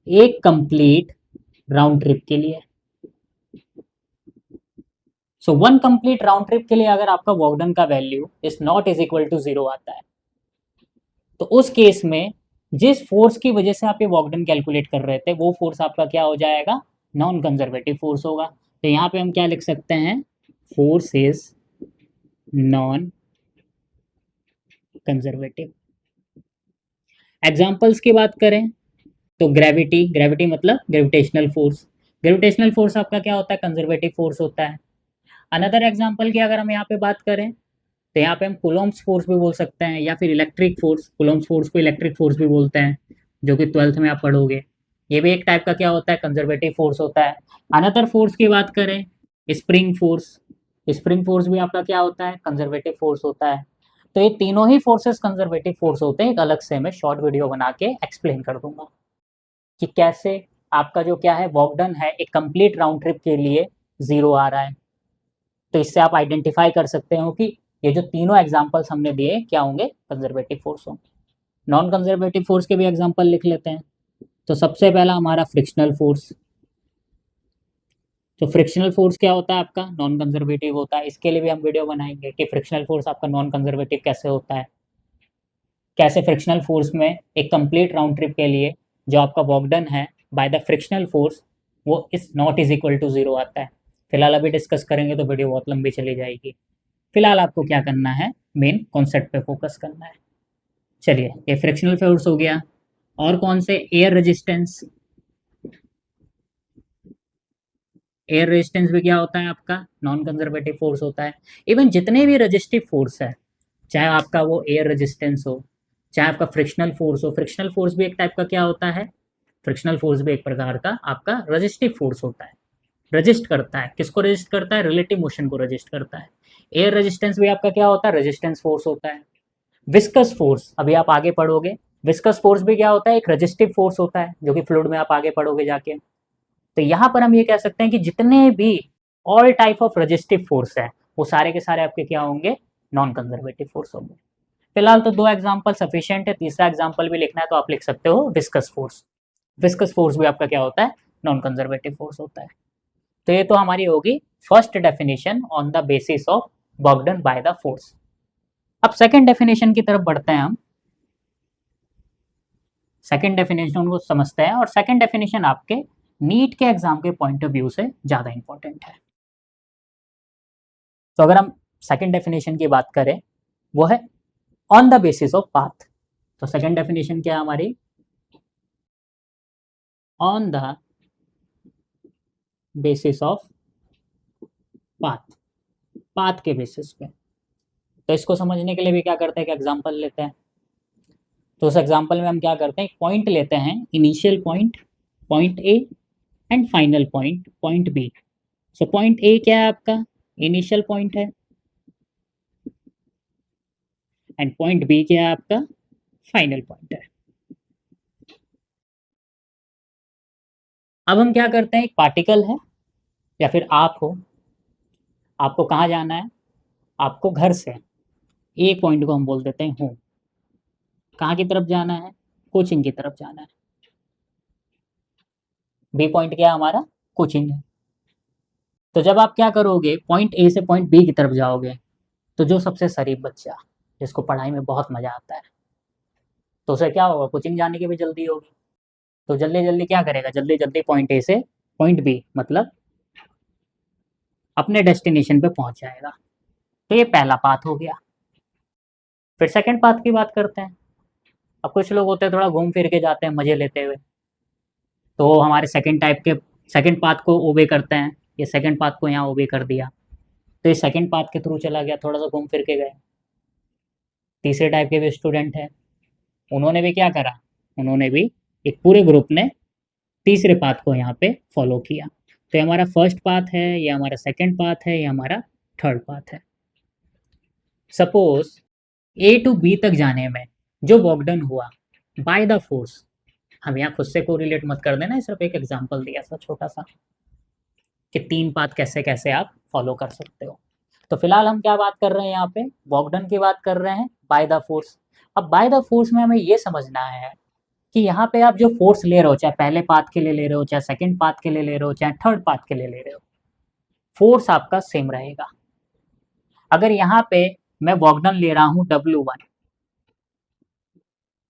एक कंप्लीट राउंड ट्रिप के लिए। So one complete round trip के लिए अगर आपका वर्क डन का value is not is equal to zero आता है, तो उस केस में जिस फोर्स की वजह से आप ये वर्क डन कैलकुलेट कर रहे थे वो फोर्स आपका क्या हो जाएगा, नॉन कंजर्वेटिव फोर्स होगा। तो यहाँ पे हम क्या लिख सकते हैं, force is non conservative. Examples की बात करें तो ग्रेविटी मतलब ग्रेविटेशनल फोर्स। ग्रेविटेशनल फोर्स आपका क्या होता है, कंजर्वेटिव फोर्स होता है। अनदर एग्जाम्पल की अगर हम यहाँ पे बात करें तो यहाँ पे हम कूलॉम्स फोर्स भी बोल सकते हैं या फिर इलेक्ट्रिक फोर्स, कूलॉम्स फोर्स को इलेक्ट्रिक फोर्स भी बोलते हैं, जो कि 12th में आप पढ़ोगे। ये भी एक टाइप का क्या होता है, कंजर्वेटिव फोर्स होता है। अनदर फोर्स की बात करें, स्प्रिंग फोर्स, स्प्रिंग फोर्स भी आपका क्या होता है, कंजर्वेटिव फोर्स होता है। तो ये तीनों ही फोर्सेस कंजर्वेटिव फोर्स होते हैं। एक अलग से मैं शॉर्ट वीडियो बना के एक्सप्लेन कर दूंगा कि कैसे आपका जो क्या है वर्क डन है एक कंप्लीट राउंड ट्रिप के लिए 0 आ रहा है। तो इससे आप आइडेंटिफाई कर सकते हो कि ये जो तीनों एग्जांपल्स हमने दिए क्या होंगे, कंजर्वेटिव फोर्स होंगे। नॉन कंजर्वेटिव फोर्स के भी एग्जांपल लिख लेते हैं। तो सबसे पहला हमारा फ्रिक्शनल फोर्स। तो फ्रिक्शनल फोर्स क्या होता है आपका, नॉन कंजर्वेटिव होता है। इसके लिए भी हम वीडियो बनाएंगे कि फ्रिक्शनल फोर्स आपका नॉन कंजर्वेटिव कैसे होता है, कैसे फ्रिक्शनल फोर्स में एक कंप्लीट राउंड ट्रिप के लिए जो आपका वर्क डन है बाय द फ्रिक्शनल फोर्स वो is not is equal to 0 आता है। फिलहाल अभी डिस्कस करेंगे तो वीडियो बहुत लंबी चली जाएगी। फिलहाल आपको क्या करना है, मेन कॉन्सेप्ट पे फोकस करना है। चलिए, ये फ्रिक्शनल फोर्स हो गया। और कौन से, एयर रेजिस्टेंस। एयर रेजिस्टेंस भी क्या होता है आपका, नॉन कंजर्वेटिव फोर्स होता है। इवन जितने भी रेजिस्टिव फोर्स है, चाहे आपका वो एयर रेजिस्टेंस हो, चाहे आपका फ्रिक्शनल फोर्स हो, फ्रिक्शनल फोर्स भी एक टाइप का क्या होता है, फ्रिक्शनल फोर्स भी एक प्रकार का आपका रेजिस्टिव फोर्स होता है। रजिस्ट करता है, किसको रजिस्ट करता है, रिलेटिव मोशन को रजिस्ट करता है। एयर रेजिस्टेंस भी आपका क्या होता है, रेजिस्टेंस फोर्स होता है। विस्कस फोर्स अभी आप आगे पढ़ोगे, विस्कस फोर्स भी क्या होता है, एक रेजिस्टिव फोर्स होता है, जो कि फ्लूइड में आप आगे पढ़ोगे जाके। तो यहाँ पर हम ये कह सकते हैं कि जितने भी all type of resistive force है वो सारे के सारे आपके क्या होंगे, नॉन कंजर्वेटिव फोर्स होंगे। फिलहाल तो 2 एग्जाम्पल सफिशियंट है, तीसरा एग्जाम्पल भी लिखना है तो आप लिख सकते हो विस्कस फोर्स। विस्कस फोर्स भी आपका क्या होता है, नॉन कंजर्वेटिव फोर्स होता है। तो ये तो हमारी होगी first definition on the basis of work done by the force. अब सेकंड डेफिनेशन की तरफ बढ़ते हैं हम। सेकंड डेफिनेशन को समझते हैं, और सेकंड डेफिनेशन आपके नीट के एग्जाम के पॉइंट ऑफ व्यू से ज्यादा इंपॉर्टेंट है। तो अगर हम सेकंड डेफिनेशन की बात करें, वो है on the basis of path. तो सेकंड डेफिनेशन क्या है हमारी, on the basis of path, path के बेसिस पे। तो इसको समझने के लिए भी क्या करते हैं, एक एग्जांपल लेते हैं। तो उस एग्जांपल में हम क्या करते हैं, एक पॉइंट लेते हैं, initial point, point A, and final point, point B. So point A क्या है आपका, इनिशियल पॉइंट है, एंड पॉइंट बी क्या है आपका, फाइनल पॉइंट है। अब हम क्या करते हैं, एक पार्टिकल है या फिर आप हो, आपको कहाँ जाना है, आपको घर से ए पॉइंट को हम बोल देते हैं होम, कहाँ की तरफ जाना है, कोचिंग की तरफ जाना है। बी पॉइंट क्या है हमारा, कोचिंग है। तो जब आप क्या करोगे, पॉइंट ए से पॉइंट बी की तरफ जाओगे, तो जो सबसे शरीफ बच्चा जिसको पढ़ाई में बहुत मजा आता है, तो उसे क्या होगा, कोचिंग जाने की भी जल्दी होगी। तो जल्दी जल्दी क्या करेगा, जल्दी जल्दी पॉइंट ए से पॉइंट बी मतलब अपने डेस्टिनेशन पे पहुंच जाएगा। तो ये पहला पाथ हो गया। फिर सेकंड पाथ की बात करते हैं। अब कुछ लोग होते हैं थोड़ा घूम फिर के जाते हैं मजे लेते हुए, तो हमारे सेकंड टाइप के सेकंड पाथ को ओबे करते हैं। ये सेकंड पाथ को यहाँ ओबे कर दिया, तो ये सेकंड पाथ के थ्रू चला गया, थोड़ा सा घूम फिर के गए। तीसरे टाइप के भी स्टूडेंट हैं, उन्होंने भी क्या करा, उन्होंने भी एक पूरे ग्रुप ने तीसरे पाथ को यहाँ पे फॉलो किया। तो ये हमारा फर्स्ट पाथ है, ये हमारा सेकंड पाथ है, ये हमारा थर्ड पाथ है। सपोज ए टू बी तक जाने में जो वर्क डन हुआ बाय द फोर्स, हम यहाँ खुद से कोरिलेट मत कर देना, सिर्फ एक एग्जांपल दिया था छोटा सा कि 3 पाथ कैसे कैसे आप फॉलो कर सकते हो। तो फिलहाल हम क्या बात कर रहे हैं, यहाँ पे वर्क डन की बात कर रहे हैं बाय द फोर्स। अब बाय द फोर्स में हमें ये समझना है कि यहाँ पे आप जो फोर्स ले रहे हो, चाहे पहले पाथ के लिए ले रहे हो, चाहे सेकंड पाथ के लिए ले रहे हो, चाहे थर्ड पाथ के लिए ले रहे हो, फोर्स आपका सेम रहेगा। अगर यहाँ पे मैं वर्क डन ले रहा हूँ W1,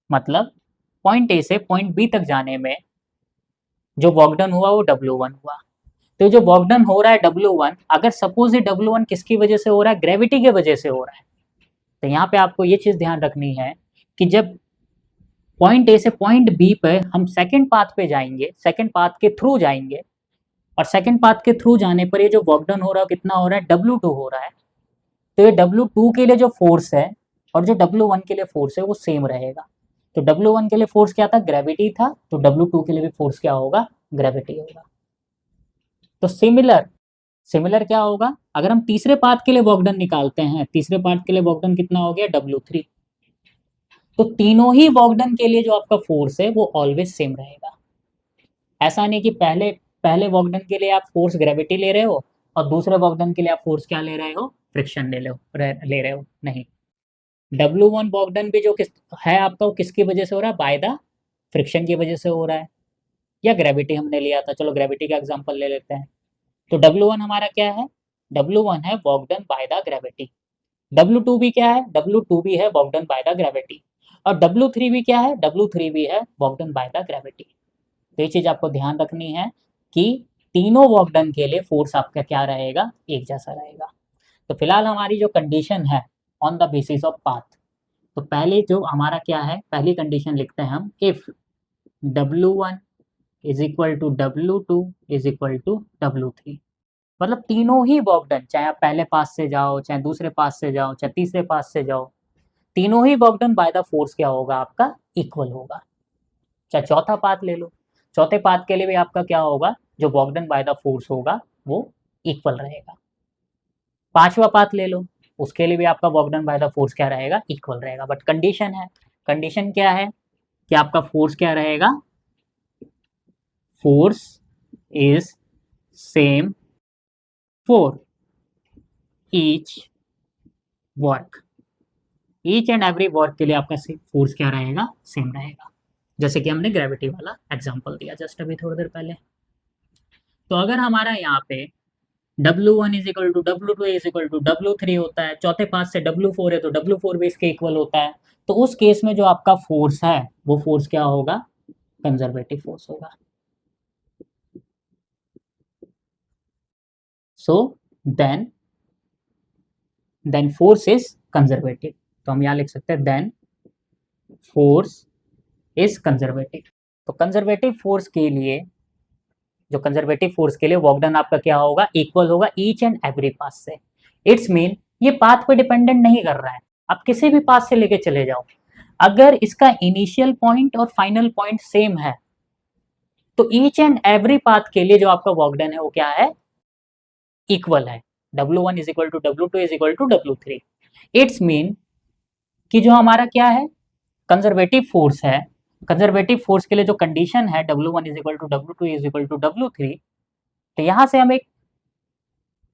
मतलब पॉइंट ए से पॉइंट बी तक जाने में जो वर्क डन हुआ वो W1 हुआ। तो जो वर्क डन हो रहा है W1, अगर सपोज ये W1 किसकी वजह से हो रहा है, ग्रेविटी के वजह से हो रहा है, तो यहाँ पे आपको ये चीज ध्यान रखनी है कि जब पॉइंट ए से पॉइंट बी पे हम सेकंड पाथ पे जाएंगे, सेकंड पाथ के थ्रू जाएंगे, और सेकंड पाथ के थ्रू जाने पर ये जो वर्क डन हो रहा है कितना हो रहा है, W2 हो रहा है। तो ये W2 के लिए जो फोर्स है और जो W1 के लिए फोर्स है वो सेम रहेगा। तो W1 के लिए फोर्स क्या था, ग्रेविटी था, तो W2 के लिए भी फोर्स क्या होगा, ग्रेविटी होगा। तो सिमिलर क्या होगा, अगर हम तीसरे पाथ के लिए वर्क डन निकालते हैं, तीसरे पार्ट के लिए वर्क डन कितना हो गया, W3। तो तीनों ही वर्क डन के लिए जो आपका फोर्स है वो ऑलवेज सेम रहेगा। ऐसा नहीं कि पहले वर्क डन के लिए आप फोर्स ग्रेविटी ले रहे हो और दूसरे वर्क डन के लिए आप फोर्स क्या ले रहे हो, फ्रिक्शन ले रहे हो, नहीं। W1 वर्क डन भी जो है आपका, वो किसकी वजह से हो रहा है, बाय द फ्रिक्शन की वजह से हो रहा है, या ग्रेविटी हमने लिया था, चलो ग्रेविटी का एग्जांपल ले लेते हैं। तो W1 हमारा क्या है, W1 है work done by the gravity. W2 भी क्या है, W2 भी है work done by the gravity. और W3 भी क्या है, W3 भी है work done by the gravity. तो ये चीज आपको ध्यान रखनी है कि तीनों वर्क डन के लिए फोर्स आपका क्या रहेगा, एक जैसा रहेगा। तो फिलहाल हमारी जो कंडीशन है on the basis of path, तो पहले जो हमारा क्या है, पहली कंडीशन लिखते हैं हम, if W1 is equal to W2 is equal to W3। मतलब तीनों ही वर्क डन, चाहे आप पहले पास से जाओ, चाहे दूसरे पास से जाओ, चाहे तीसरे पास से जाओ, तीनों ही work done by the force क्या होगा आपका, इक्वल होगा। चाहे चौथा पाथ ले लो, चौथे पाथ के लिए भी आपका क्या होगा, जो work done by the force होगा वो इक्वल रहेगा। पांचवा पाथ ले लो, उसके लिए भी आपका work done by the force क्या रहेगा, इक्वल रहेगा। बट कंडीशन है, कंडीशन क्या है कि आपका फोर्स क्या रहेगा, force is same for each work, each and every work के लिए आपका फोर्स क्या रहेगा, सेम रहेगा। जैसे कि हमने ग्रेविटी वाला एग्जांपल दिया जस्ट अभी थोड़ी देर पहले। तो अगर हमारा यहाँ पे W1 is equal to W2 is equal to W3 होता है, चौथे पास से W4 है तो W4 भी इसके इक्वल होता है, तो उस केस में जो आपका फोर्स है वो फोर्स क्या होगा, कंजर्वेटिव फोर्स होगा। So then force is conservative. तो हम यहाँ लिख सकते हैं देन फोर्स इज कंजर्वेटिव। तो कंजर्वेटिव फोर्स के लिए, जो कंजर्वेटिव फोर्स के लिए वर्क डन आपका क्या होगा, इक्वल होगा ईच एंड एवरी पाथ से। इट्स मीन ये पाथ पे डिपेंडेंट नहीं कर रहा है, आप किसी भी पाथ से लेके चले जाओ, अगर इसका इनिशियल पॉइंट और फाइनल पॉइंट सेम है तो ईच एंड एवरी पाथ के लिए जो आपका वर्क डन है वो क्या है, इक्वल है। W1 is equal to W2 is equal to W3। It's mean कि जो हमारा क्या है, कंजर्वेटिव फोर्स है, कंजर्वेटिव फोर्स के लिए जो कंडीशन है W1 is equal to W2 is equal to W3, तो यहां से हम एक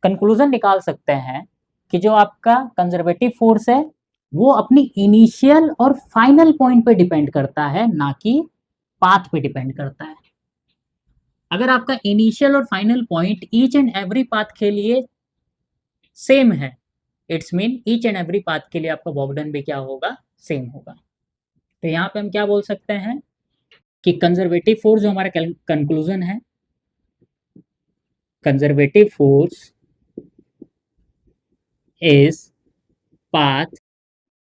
कंक्लूजन निकाल सकते हैं कि जो आपका कंजर्वेटिव फोर्स है वो अपनी इनिशियल और फाइनल पॉइंट पे डिपेंड करता है, ना कि पाथ पे डिपेंड करता है। अगर आपका इनिशियल और final point each and every path के लिए सेम है, it's mean each and every path के लिए आपका वर्क डन भी क्या होगा, सेम होगा। तो यहाँ पे हम क्या बोल सकते हैं कि कंजर्वेटिव फोर्स जो हमारा कंक्लूजन है, conservative force is path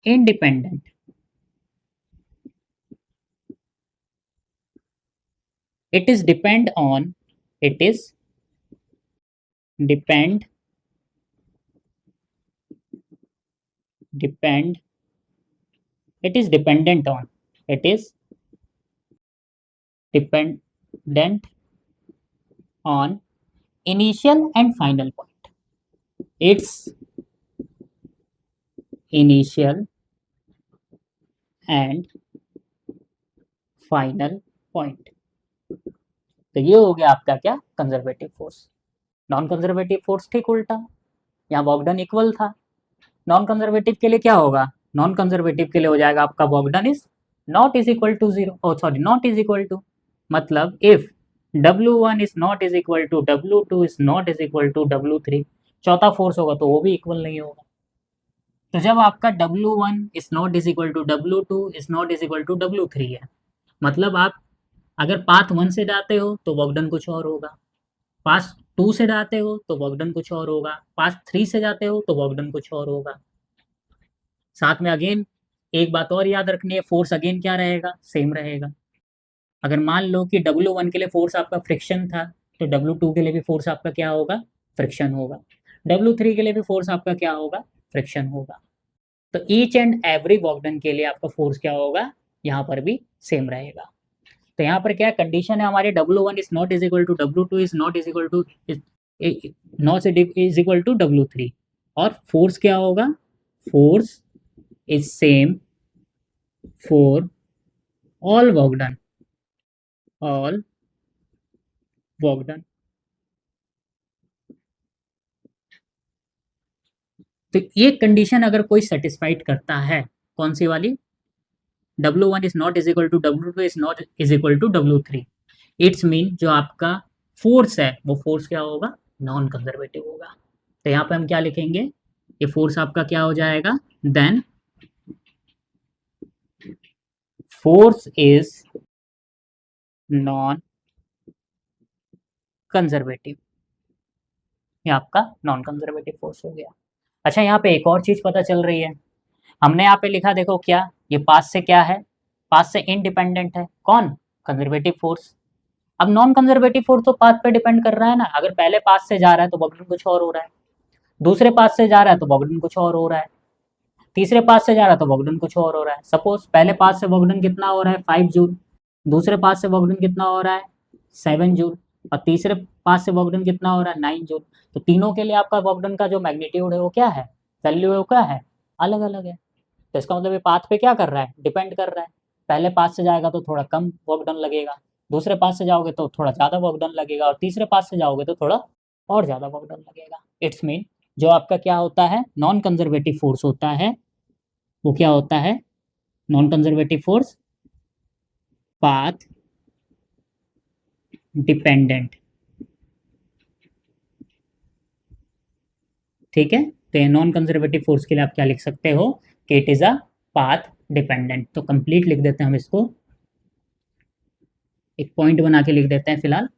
independent. It is depend on, it is depend it is dependent on, it is dependent on initial and final point. Its initial and final point. तो ये हो गया आपका क्या, conservative force. Non conservative force ठीक उल्टा, यहाँ वर्क डन इक्वल था, नॉन कंजर्वेटिव के लिए क्या होगा, नॉन कंजर्वेटिव के लिए हो जाएगा आपका work done is not is equal to zero, oh sorry not is equal to, मतलब if W1 is not is equal to W2 is not is equal to W3, चौथा फोर्स होगा तो वो भी इक्वल नहीं होगा। तो जब आपका W1 is not is equal to W2 is not is equal to W3 है, मतलब आप अगर पाथ 1 से जाते हो तो वर्क डन कुछ और होगा, पाथ 2 से जाते हो तो वर्क डन कुछ और होगा, पाथ 3 से जाते हो तो वर्क डन कुछ और होगा। साथ में अगेन एक बात और याद रखनी है, फोर्स अगेन क्या रहेगा, सेम रहेगा। अगर मान लो कि W1 के लिए फोर्स आपका फ्रिक्शन था तो W2 के लिए भी फोर्स आपका क्या होगा, फ्रिक्शन होगा। W3 के लिए भी फोर्स आपका क्या होगा, फ्रिक्शन होगा। तो each and every work done के लिए आपका फोर्स क्या होगा, यहाँ पर भी सेम रहेगा। तो यहाँ पर क्या कंडीशन है हमारे, W1 is not is equal to W2 is not is equal to not is equal to W3, और फोर्स क्या होगा, force is same for all work done, all work done. तो ये कंडीशन अगर कोई सेटिस्फाइड करता है, कौन सी वाली, W1 is not is equal to W2 is not is equal to W3, it's mean जो आपका फोर्स है वो फोर्स क्या होगा, नॉन कंजर्वेटिव होगा। तो यहाँ पे हम क्या लिखेंगे, ये फोर्स आपका क्या हो जाएगा, then force is non conservative, ये आपका नॉन कंजर्वेटिव फोर्स हो गया। अच्छा, यहाँ पे एक और चीज पता चल रही है, हमने यहाँ पे लिखा देखो क्या, ये पास से क्या है, पास से इंडिपेंडेंट है, कौन, कंजर्वेटिव फोर्स। अब नॉन कंजर्वेटिव फोर्स तो पाथ पे डिपेंड कर रहा है ना, अगर पहले पाथ से जा रहा है तो वर्क डन कुछ और हो रहा है, दूसरे पाथ से जा रहा है तो वर्क डन कुछ और हो रहा है, तीसरे पाथ से जा रहा है तो वर्क डन कुछ और हो रहा है। सपोज पहले पाथ से वर्क डन कितना हो रहा है 5 जूल, दूसरे पाथ से वर्क डन कितना हो रहा है 7 जूल, और तीसरे पाथ से वर्क डन कितना हो रहा है 9 जूल। तो तीनों के लिए आपका वर्क डन का जो मैग्नीट्यूड है वो क्या है, वैल्यू है वो क्या है, अलग अलग है। तो इसका मतलब ये पाथ पे क्या कर रहा है, डिपेंड कर रहा है। पहले पाथ से जाएगा तो थोड़ा कम वर्क डन लगेगा, दूसरे पाथ से जाओगे तो थोड़ा ज़्यादा वर्क डन लगेगा, और तीसरे पाथ से जाओगे तो थोड़ा और ज़्यादा वर्क डन लगेगा। इट्स मीन जो आपका क्या होता है, नॉन कंजर्वेटिव फोर्स होता है, वो क्या होता है, non conservative force path dependent. ठीक है, तो ये नॉन कंजर्वेटिव फोर्स के लिए आप क्या लिख सकते हो कि it is a path dependent. तो कंप्लीट लिख देते हैं हम इसको, एक पॉइंट बना के लिख देते हैं फिलहाल,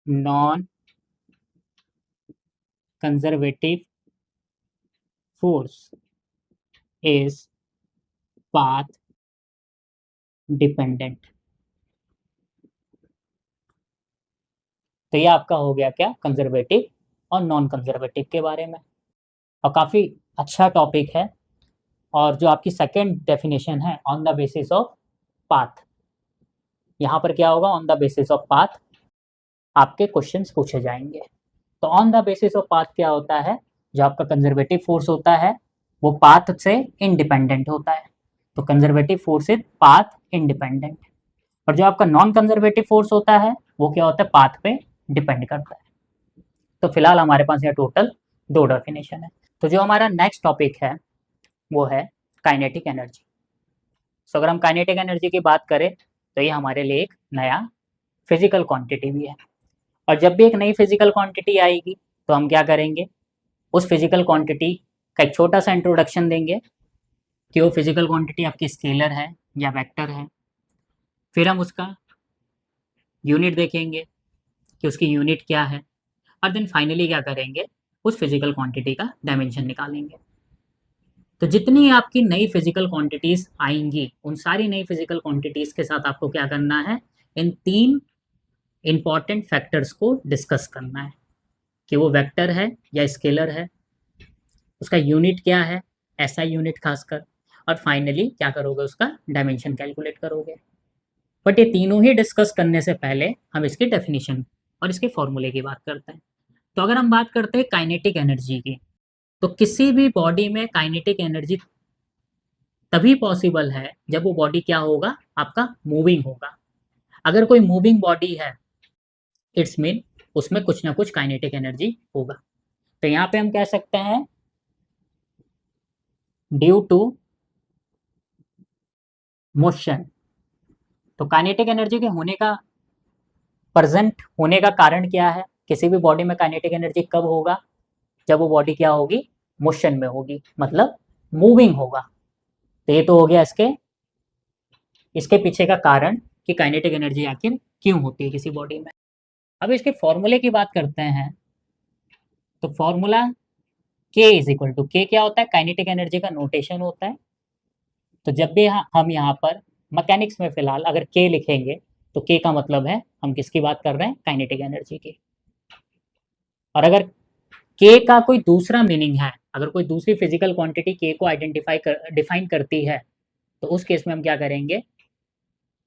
non conservative force is path dependent. तो ये आपका हो गया क्या, कंजर्वेटिव और नॉन कंजर्वेटिव के बारे में, और काफ़ी अच्छा टॉपिक है। और जो आपकी सेकेंड डेफिनेशन है, on the basis of path, यहाँ पर क्या होगा, on the basis of path आपके क्वेश्चंस पूछे जाएंगे। तो on the basis of path क्या होता है, जो आपका कंजर्वेटिव फोर्स होता है वो पाथ से इंडिपेंडेंट होता है। तो conservative force is path independent, और जो आपका नॉन कंजर्वेटिव फोर्स होता है वो क्या होता है, पाथ पे डिपेंड करता है। तो फिलहाल हमारे पास यहाँ टोटल 2 डेफिनेशन है। तो जो हमारा नेक्स्ट टॉपिक है वो है काइनेटिक एनर्जी। सो अगर हम काइनेटिक एनर्जी की बात करें तो ये हमारे लिए एक नया फिजिकल क्वांटिटी भी है, और जब भी एक नई फिजिकल क्वांटिटी आएगी तो हम क्या करेंगे, उस फिजिकल क्वांटिटी का एक छोटा सा इंट्रोडक्शन देंगे कि वो फिजिकल क्वांटिटी आपकी स्केलर है या वेक्टर है, फिर हम उसका यूनिट देखेंगे कि उसकी यूनिट क्या है, और देन फाइनली क्या करेंगे, उस फिजिकल क्वांटिटी का डायमेंशन निकालेंगे। तो जितनी आपकी नई फिजिकल क्वांटिटीज आएंगी उन सारी नई फिजिकल क्वांटिटीज के साथ आपको क्या करना है, इन 3 इंपॉर्टेंट फैक्टर्स को डिस्कस करना है कि वो वेक्टर है या स्केलर है, उसका यूनिट क्या है, ऐसा यूनिट खासकर, और फाइनली क्या करोगे, उसका डायमेंशन कैलकुलेट करोगे। बट ये तीनों ही डिस्कस करने से पहले हम इसकी डेफिनेशन और इसके फॉर्मूले की बात करते हैं। तो अगर हम बात करते हैं काइनेटिक एनर्जी की, तो किसी भी बॉडी में काइनेटिक एनर्जी तभी पॉसिबल है जब वो बॉडी क्या होगा, आपका मूविंग होगा। अगर कोई मूविंग बॉडी है, इट्स मीन उसमें कुछ ना कुछ काइनेटिक एनर्जी होगा। तो यहाँ पे हम कह सकते हैं ड्यू टू मोशन। तो काइनेटिक एनर्जी के होने का, प्रेजेंट होने का कारण क्या है, किसी भी बॉडी में काइनेटिक एनर्जी कब होगा, जब वो बॉडी क्या होगी, मोशन में होगी, मतलब मूविंग होगा। तो ये तो हो गया इसके पीछे का कारण कि काइनेटिक एनर्जी आखिर क्यों होती है किसी बॉडी में। अब इसके फॉर्मूले की बात करते हैं, तो फॉर्मूला के इज इक्वल टू, के क्या होता है, काइनेटिक एनर्जी का नोटेशन होता है। तो जब भी हम यहाँ पर मैकेनिक्स में फिलहाल अगर के लिखेंगे तो के का मतलब है हम किसकी बात कर रहे हैं, काइनेटिक एनर्जी की। और अगर के का कोई दूसरा मीनिंग है, अगर कोई दूसरी फिजिकल क्वांटिटी के को डिफाइन करती है, तो उस केस में हम क्या करेंगे,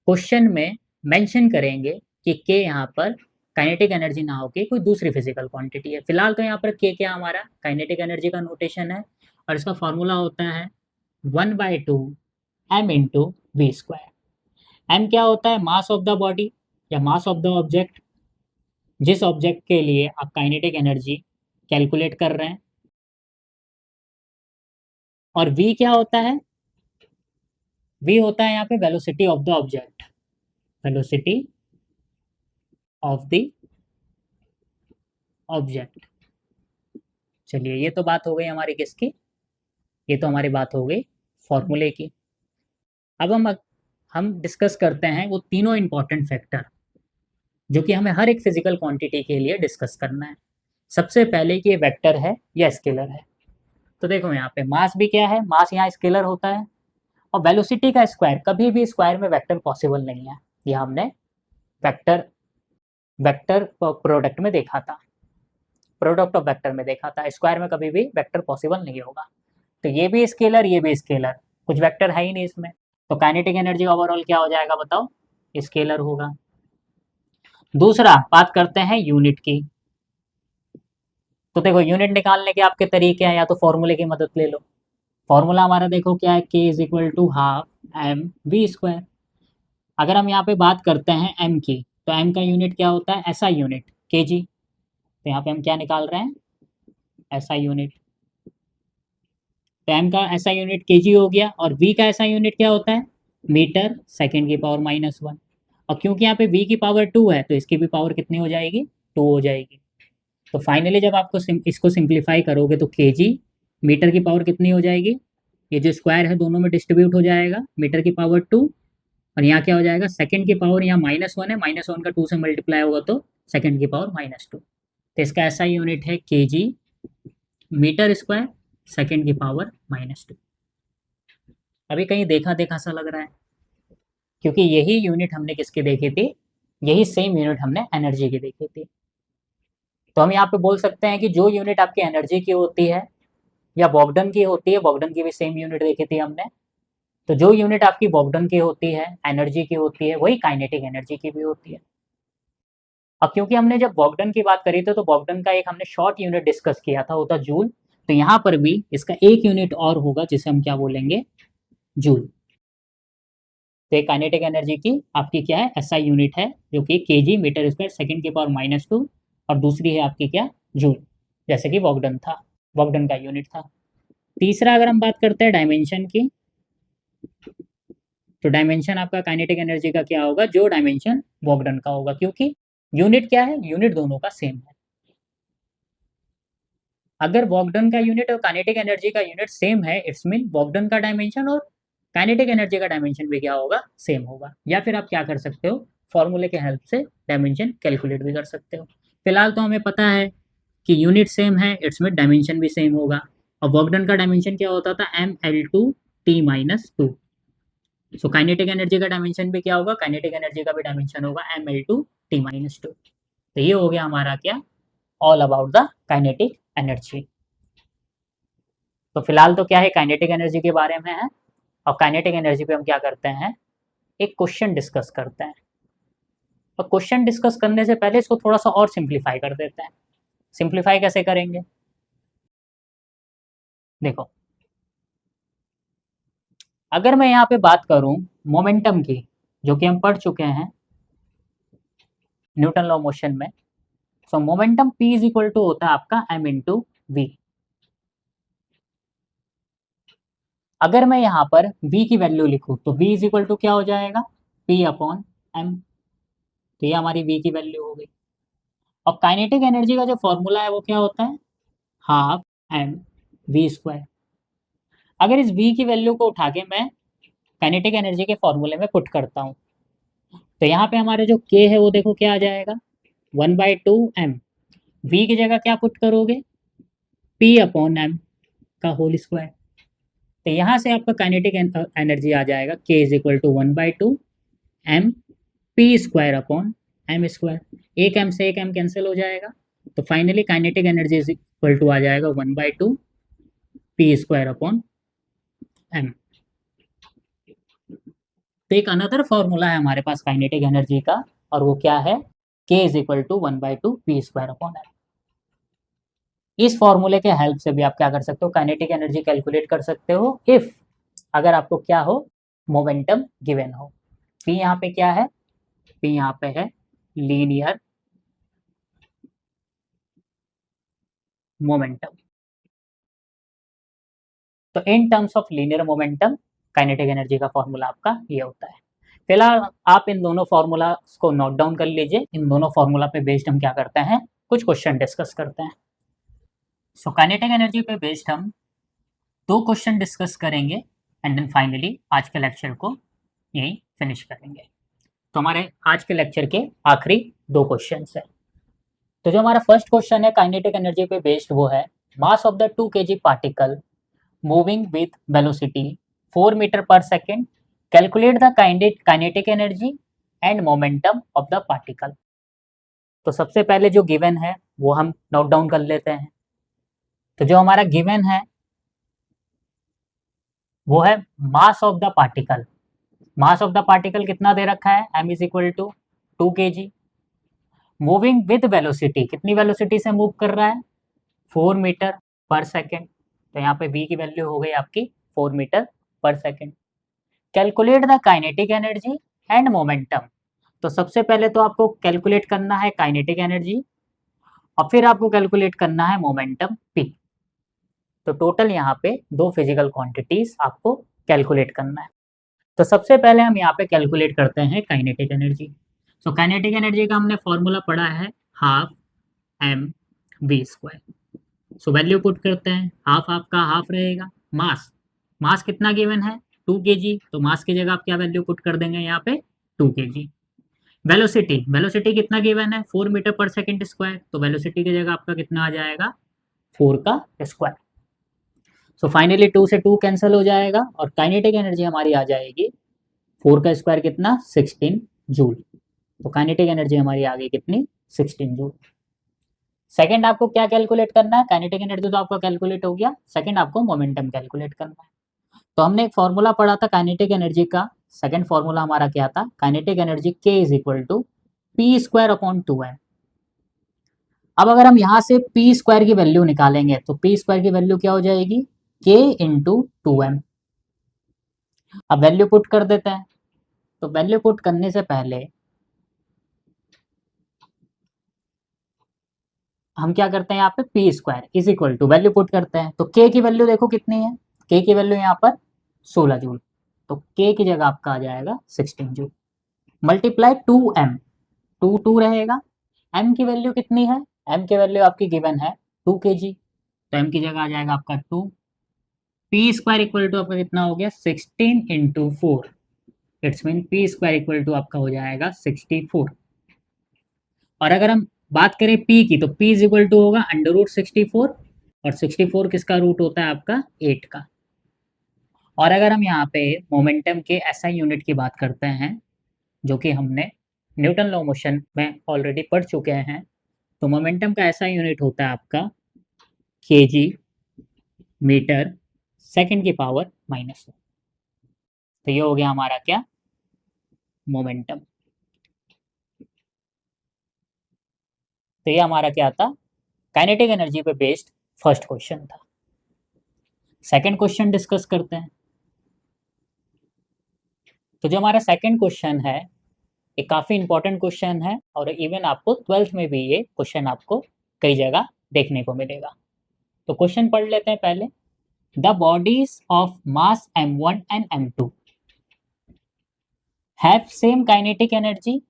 क्वेश्चन में मेंशन करेंगे कि के यहाँ पर काइनेटिक एनर्जी ना होके कोई दूसरी फिजिकल क्वांटिटी है। फिलहाल तो यहाँ पर के क्या हमारा काइनेटिक एनर्जी का नोटेशन है, और इसका फॉर्मूला होता है 1/2 m into v square. M क्या होता है, मास ऑफ द बॉडी या मास ऑफ द ऑब्जेक्ट, जिस ऑब्जेक्ट के लिए आप काइनेटिक एनर्जी कैलकुलेट कर रहे हैं। और वी क्या होता है, वी होता है यहाँ पे velocity of the object, velocity of the object. चलिए, ये तो बात हो गई हमारी किसकी, ये तो हमारी बात हो गई फॉर्मूले की। अब हम डिस्कस करते हैं वो तीनों इंपॉर्टेंट फैक्टर जो कि हमें हर एक फिजिकल क्वांटिटी के लिए डिस्कस करना है। सबसे पहले कि ये वेक्टर है या स्केलर है। तो देखो यहाँ पे मास भी क्या है, मास यहाँ स्केलर होता है, और वेलोसिटी का स्क्वायर, कभी भी स्क्वायर में वेक्टर पॉसिबल नहीं है। ये हमने वेक्टर वेक्टर प्रोडक्ट में देखा था, प्रोडक्ट ऑफ वेक्टर में देखा था, स्क्वायर में कभी भी वेक्टर पॉसिबल नहीं होगा। तो ये भी स्केलर, ये भी स्केलर, कुछ वेक्टर है ही नहीं इसमें, तो काइनेटिक एनर्जी ओवरऑल क्या हो जाएगा बताओ, स्केलर होगा। दूसरा बात करते हैं यूनिट की। तो देखो यूनिट निकालने के आपके तरीके हैं, या तो फॉर्मूले की मदद ले लो। फॉर्मूला हमारा देखो क्या है, k is equal to half m v square. अगर हम यहाँ पे बात करते हैं m की, तो m का यूनिट क्या होता है, SI यूनिट, kg। तो यहाँ पे हम क्या निकाल रहे हैं, SI यूनिट। तो m का SI यूनिट kg हो गया, और v का SI यूनिट क्या होता है, मीटर सेकेंड की पावर -1। और क्योंकि यहाँ पे v की पावर 2 है, तो इसकी भी पावर कितनी हो जाएगी, 2 हो जाएगी। तो फाइनली जब आपको इसको सिंप्लीफाई करोगे तो kg मीटर की पावर कितनी हो जाएगी, ये जो स्क्वायर है दोनों में डिस्ट्रीब्यूट हो जाएगा, मीटर की पावर 2, और यहाँ क्या हो जाएगा, सेकंड की पावर यहाँ -1 है, -1 का 2 से मल्टीप्लाई होगा तो सेकंड की पावर -2। तो इसका ऐसा यूनिट है kg मीटर स्क्वायर सेकंड की पावर -2। अभी कहीं देखा देखा सा लग रहा है, क्योंकि यही यूनिट हमने किसकी देखी थी, यही सेम यूनिट हमने एनर्जी की देखी थी। तो हम यहाँ पे बोल सकते हैं कि जो यूनिट आपकी एनर्जी की होती है या बॉग्डन की होती है, बॉग्डन की भी सेम यूनिट देखी थी हमने, तो जो यूनिट आपकी बॉग्डन की होती है, एनर्जी की होती है, वही काइनेटिक एनर्जी की भी होती है। अब क्योंकि हमने जब बॉग्डन की बात करी थी, तो बॉग्डन का एक हमने शॉर्ट यूनिट डिस्कस किया था, वो था जूल। तो यहाँ पर भी इसका एक यूनिट और होगा जिसे हम क्या बोलेंगे, जूल। तो एक काइनेटिक एनर्जी की आपकी क्या है, SI यूनिट है, जो कि kg मीटर स्क्वायर सेकंड की पावर -2, और दूसरी है आपकी क्या, जूल, जैसे कि बॉग्डन था, बॉग्डन का यूनिट था। तीसरा अगर हम बात करते हैं डायमेंशन की, तो डायमेंशन आपका काइनेटिक एनर्जी का क्या होगा, जो डायमेंशन बॉग्डन का होगा, क्योंकि यूनिट क्या है, यूनिट दोनों का सेम है। अगर बॉग्डन का यूनिट और काइनेटिक एनर्जी का यूनिट सेम है, इट्स मीन बॉग्डन का डायमेंशन और काइनेटिक एनर्जी का डायमेंशन भी क्या होगा, सेम होगा। या फिर आप क्या कर सकते हो, फॉर्मूले के हेल्प से डायमेंशन कैलकुलेट भी कर सकते हो। फिलहाल तो हमें पता है कि यूनिट सेम है, इट्स मीन डायमेंशन भी सेम होगा। और बॉग्डन का डायमेंशन क्या होता था, mL2T-2। सो काइनेटिक एनर्जी का डायमेंशन भी क्या होगा, काइनेटिक एनर्जी का भी डायमेंशन होगा mL2T-2। तो ये हो गया हमारा क्या, all about the kinetic energy. तो फिलहाल तो क्या है, काइनेटिक एनर्जी के बारे में है, और काइनेटिक एनर्जी पे हम क्या करते हैं, एक क्वेश्चन डिस्कस करते हैं। और क्वेश्चन डिस्कस करने से पहले इसको थोड़ा सा और सिंप्लीफाई कर देते हैं। सिंप्लीफाई कैसे करेंगे, देखो अगर मैं यहाँ पे बात करूं मोमेंटम की, जो कि हम पढ़ चुके हैं न्यूटन लॉ मोशन में, so momentum p is equal to होता है आपका m इंटू वी। अगर मैं यहाँ पर v की वैल्यू लिखूं, तो v इज इक्वल टू क्या हो जाएगा, p अपॉन m। तो ये हमारी v की वैल्यू हो गई। और काइनेटिक एनर्जी का जो फॉर्मूला है वो क्या होता है, हाफ m v स्क्वायर। अगर इस v की वैल्यू को उठा के मैं काइनेटिक एनर्जी के फॉर्मूले में पुट करता हूँ, तो यहाँ पे हमारे जो k है वो देखो क्या आ जाएगा, 1/2 m। v की जगह क्या पुट करोगे, p अपॉन m का होल स्क्वायर। तो यहाँ से आपका काइनेटिक एनर्जी आ जाएगा k is equal to 1/2 m p square upon m square. एक m से एक m कैंसिल हो जाएगा, तो finally kinetic energy is equal to आ जाएगा 1/2 पी स्क्वायर अपॉन एम। तो एक अनदर फॉर्मूला है हमारे पास काइनेटिक एनर्जी का, और वो क्या है, K is equal to 1/2 p square upon m. इस फॉर्मूले के हेल्प से भी आप क्या कर सकते हो, काइनेटिक एनर्जी कैलकुलेट कर सकते हो, इफ अगर आपको क्या हो, मोमेंटम गिवन हो। पी यहाँ पे क्या है, पी यहाँ पे है लीनियर मोमेंटम। तो in terms of linear momentum kinetic energy का फॉर्मूला आपका ये होता है। फिलहाल आप इन दोनों फॉर्मूला को नोट डाउन कर लीजिए। इन दोनों फॉर्मूला पे बेस्ड हम क्या करते हैं, कुछ क्वेश्चन डिस्कस करते हैं। सो काइनेटिक एनर्जी पे बेस्ड हम 2 क्वेश्चन डिस्कस करेंगे एंड देन फाइनली आज के लेक्चर को यही फिनिश करेंगे। तो हमारे आज के लेक्चर के आखिरी 2 क्वेश्चन है। तो जो हमारा फर्स्ट क्वेश्चन है काइनेटिक एनर्जी पे बेस्ड, वो है mass of the 2 kg particle moving with velocity 4 metre per second, calculate the kinetic energy and momentum of the particle. तो सबसे पहले जो गिवन है वो हम नोट डाउन कर लेते हैं। तो जो हमारा गिवन है वो है mass of the particle. Mass of the particle कितना दे रखा है, m is equal to 2 kg। Moving with velocity, कितनी वेलोसिटी से मूव कर रहा है, 4 मीटर पर सेकेंड। तो यहाँ पे v की वैल्यू हो गई आपकी 4 metre per second. Calculate the kinetic energy and momentum. तो सबसे पहले तो आपको कैलकुलेट करना है काइनेटिक एनर्जी और फिर आपको कैलकुलेट करना है मोमेंटम p। तो टोटल यहाँ पे 2 फिजिकल क्वांटिटीज आपको कैलकुलेट करना है। तो सबसे पहले हम यहाँ पे कैलकुलेट करते हैं kinetic energy. So kinetic energy का हमने फॉर्मूला पढ़ा है half m v square. So value put करते हैं, हाफ आपका हाफ रहेगा, मास, मास कितना गिवन है 2 kg, तो मास की जगह आप क्या वैल्यू पुट कर देंगे यहाँ पे 2 kg। वेलोसिटी, वेलोसिटी कितना गिवन है 4 मीटर पर सेकेंड स्क्वायर, तो वेलोसिटी की जगह आपका कितना आ जाएगा 4 का स्क्वायर। सो फाइनली 2 से 2 कैंसिल हो जाएगा और काइनेटिक एनर्जी हमारी आ जाएगी 4 का स्क्वायर कितना 16 जूल। तो काइनेटिक एनर्जी हमारी आ गई कितनी 16 जूल। सेकंड आपको क्या कैलकुलेट करना है, काइनेटिक एनर्जी तो आपका कैलकुलेट हो गया, सेकंड आपको मोमेंटम कैलकुलेट करना है। तो हमने एक फॉर्मूला पढ़ा था काइनेटिक एनर्जी का, सेकंड फॉर्मूला हमारा क्या था, kinetic energy K is equal to p square upon 2m। अब अगर हम यहाँ से पी स्क्वायर की वैल्यू निकालेंगे तो पी स्क्वायर की वैल्यू क्या हो जाएगी K इंटू 2m। अब वैल्यू पुट कर देते हैं। तो वैल्यू पुट करने से पहले हम क्या करते हैं, यहाँ पे p square is equal to value put करते हैं। तो के की वैल्यू देखो कितनी है, के की वैल्यू यहाँ पर 16 जूल, तो के की जगह आपका आ जाएगा 16 जूल मल्टीप्लाई 2m, 2 रहेगा। m की वैल्यू कितनी है, m की वैल्यू आपकी गिवन है 2 kg, तो m की जगह आ जाएगा आपका 2। पी स्क्वायर इक्वल टू आपका कितना हो गया 16 into 4, it's mean p square equal to आपका हो जाएगा 64। और अगर हम बात करें p की, तो p इज इक्वल टू होगा अंडर रूट 64, और 64 किसका रूट होता है आपका 8 का। और अगर हम यहाँ पे मोमेंटम के एसआई यूनिट की बात करते हैं, जो कि हमने न्यूटन लॉ मोशन में ऑलरेडी पढ़ चुके हैं, तो मोमेंटम का एसआई यूनिट होता है आपका केजी मीटर सेकंड की पावर -1। तो ये हो गया हमारा क्या, मोमेंटम। तो ये हमारा क्या था, काइनेटिक एनर्जी पे बेस्ड फर्स्ट क्वेश्चन था। सेकंड क्वेश्चन डिस्कस करते हैं। तो जो हमारा सेकंड क्वेश्चन है, ये काफ़ी इंपॉर्टेंट क्वेश्चन है और इवन आपको 12th में भी ये क्वेश्चन आपको कई जगह देखने को मिलेगा। तो क्वेश्चन पढ़ लेते हैं पहले। The bodies of mass m1 and m2 have same kinetic energy,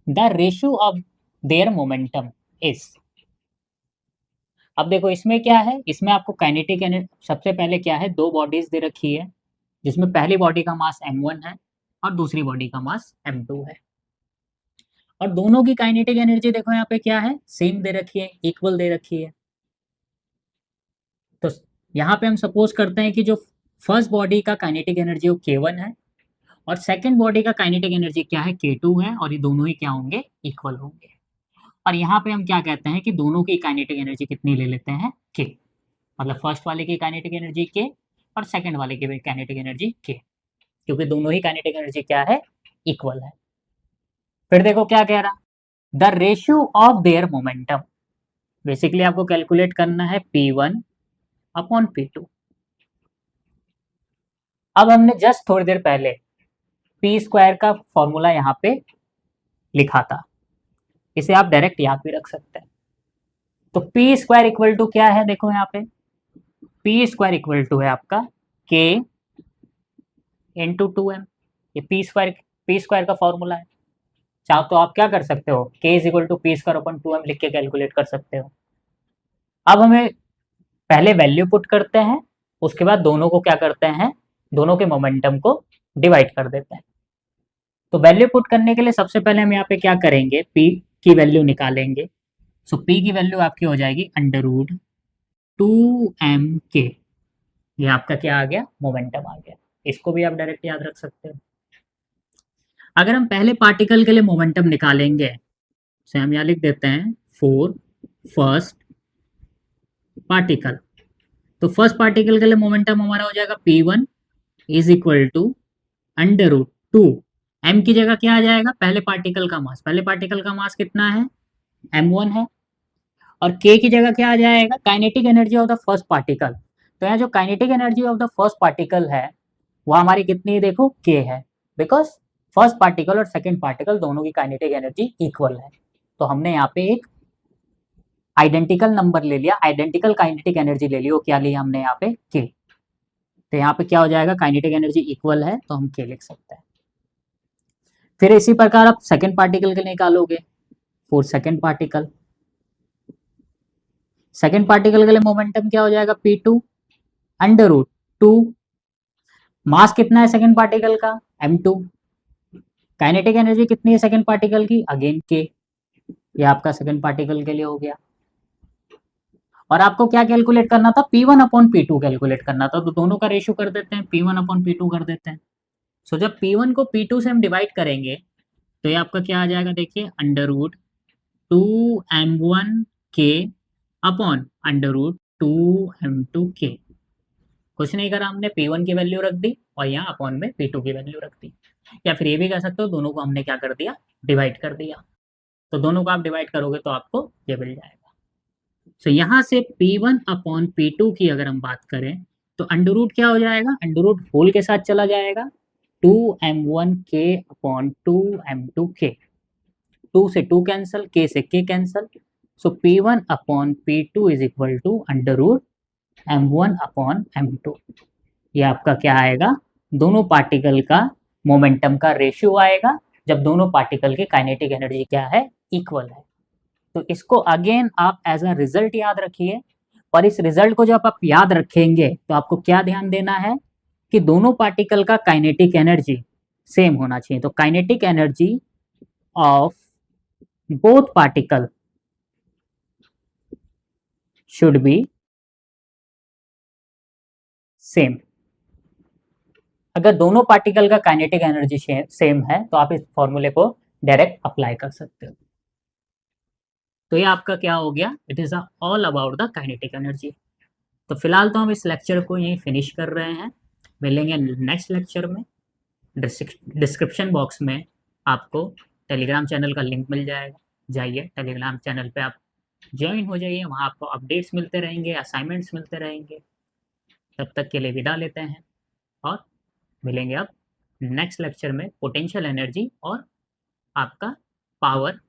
the ratio of their momentum is. अब देखो इसमें क्या है, इसमें आपको काइनेटिक एनर्जी, सबसे पहले क्या है, 2 बॉडीज दे रखी है, जिसमें पहली बॉडी का मास m1 है और दूसरी बॉडी का मास m2 है, और दोनों की काइनेटिक एनर्जी देखो यहाँ पे क्या है, सेम दे रखी है, इक्वल दे रखी है। तो यहाँ पे हम सपोज करते हैं कि जो फर्स्ट बॉडी का काइनेटिक एनर्जी वो k1 है और सेकंड बॉडी का काइनेटिक एनर्जी क्या है k2 है, और ये दोनों ही क्या होंगे, इक्वल होंगे। और यहाँ पे हम क्या कहते हैं कि दोनों की काइनेटिक एनर्जी कितनी ले लेते हैं, के, मतलब फर्स्ट वाले की काइनेटिक एनर्जी के और सेकंड वाले की काइनेटिक एनर्जी के, क्योंकि दोनों ही काइनेटिक एनर्जी क्या है, इक्वल है। फिर देखो क्या कह रहा, the ratio of their momentum, basically आपको कैलकुलेट करना है P1 अपॉन P2। अब हमने जस्ट थोड़ी देर पहले पी स्क्वायर का फॉर्मूला यहाँ पे लिखा था, इसे आप डायरेक्ट याद भी रख सकते हैं। तो पी स्क्वायर इक्वल टू क्या है, देखो यहाँ पे पी स्क्वायर इक्वल टू है आपका के इंटू 2m, ये पी स्क्वायर का फॉर्मूला है। चाहो तो आप क्या कर सकते हो, K is equal to p square upon 2m लिख के कैलकुलेट कर सकते हो। अब हमें पहले वैल्यू पुट करते हैं, उसके बाद दोनों को क्या करते हैं, दोनों के मोमेंटम को डिवाइड कर देते हैं। तो वैल्यू पुट करने के लिए सबसे पहले हम यहाँ पे क्या करेंगे, p की वैल्यू निकालेंगे। सो p की वैल्यू आपकी हो जाएगी अंडर रूट 2mk, ये आपका क्या आ गया, मोमेंटम आ गया। इसको भी आप डायरेक्ट याद रख सकते हो। अगर हम पहले पार्टिकल के लिए मोमेंटम निकालेंगे, तो हम यहाँ लिख देते हैं फॉर फर्स्ट पार्टिकल। तो फर्स्ट पार्टिकल के लिए मोमेंटम हमारा हो जाएगा P1 is equal to under root 2, m की जगह क्या आ जाएगा, पहले पार्टिकल का मास, पहले पार्टिकल का मास कितना है, m1 है, और k की जगह क्या आ जाएगा, kinetic energy of the first particle. तो यहाँ जो kinetic energy of the first particle है वो हमारी कितनी है, देखो k है, बिकॉज फर्स्ट पार्टिकल और सेकेंड पार्टिकल दोनों की काइनेटिक एनर्जी इक्वल है। तो हमने यहाँ पे एक आइडेंटिकल नंबर ले लिया, आइडेंटिकल काइनेटिक एनर्जी ले ली, वो क्या लिया हमने यहाँ पे, k। तो यहाँ पे क्या हो जाएगा, काइनेटिक एनर्जी इक्वल है तो हम k लिख सकते हैं। फिर इसी प्रकार आप सेकेंड पार्टिकल के लिए निकालोगे, for second particle, second particle के लिए मोमेंटम क्या हो जाएगा, P2 अंडर रूट 2, मास कितना है सेकेंड पार्टिकल का, m2, काइनेटिक एनर्जी कितनी है सेकेंड पार्टिकल की, अगेन k, ये आपका सेकेंड पार्टिकल के लिए हो गया। और आपको क्या कैलकुलेट करना था, P1 अपॉन P2 कैलकुलेट करना था, तो दोनों का रेशियो कर देते हैं, P1 अपॉन P2 कर देते हैं। सो जब P1 को P2 से हम डिवाइड करेंगे तो ये आपका क्या आ जाएगा, देखिए under root 2m1k upon under root 2m2k। कुछ नहीं करा हमने, P1 की वैल्यू रख दी और यहाँ अपॉन में P2 की वैल्यू रख दी, या फिर ये भी कह सकते हो दोनों को हमने क्या कर दिया, डिवाइड कर दिया। तो दोनों को आप डिवाइड करोगे तो आपको ये मिल जाएगा। तो यहाँ से P1 अपॉन P2 की अगर हम बात करें तो अंडर रूट क्या हो जाएगा, अंडर रूट होल के साथ चला जाएगा, 2m1k अपॉन 2m2k, 2 से 2 कैंसल, k से k cancel. So P1 upon P2 is equal to under root m1 upon m2। ये आपका क्या आएगा, दोनों पार्टिकल का मोमेंटम का रेशियो आएगा जब दोनों पार्टिकल की काइनेटिक एनर्जी क्या है, इक्वल है। तो इसको अगेन आप एज अ रिजल्ट याद रखिए, और इस रिजल्ट को जब आप याद रखेंगे तो आपको क्या ध्यान देना है कि दोनों पार्टिकल का काइनेटिक एनर्जी सेम होना चाहिए। तो kinetic energy of both particle should be same. अगर दोनों पार्टिकल का काइनेटिक एनर्जी सेम है तो आप इस फॉर्मूले को डायरेक्ट अप्लाई कर सकते हो। तो ये आपका क्या हो गया, it is all about the kinetic energy. तो फिलहाल तो हम इस लेक्चर को यहीं फिनिश कर रहे हैं, मिलेंगे नेक्स्ट लेक्चर में। डिस्क्रिप्शन बॉक्स में आपको टेलीग्राम चैनल का लिंक मिल जाएगा, जाइए टेलीग्राम चैनल पे आप ज्वाइन हो जाइए, वहाँ आपको अपडेट्स मिलते रहेंगे, असाइनमेंट्स मिलते रहेंगे। तब तक के लिए विदा लेते हैं और मिलेंगे अब नेक्स्ट लेक्चर में पोटेंशियल एनर्जी और आपका पावर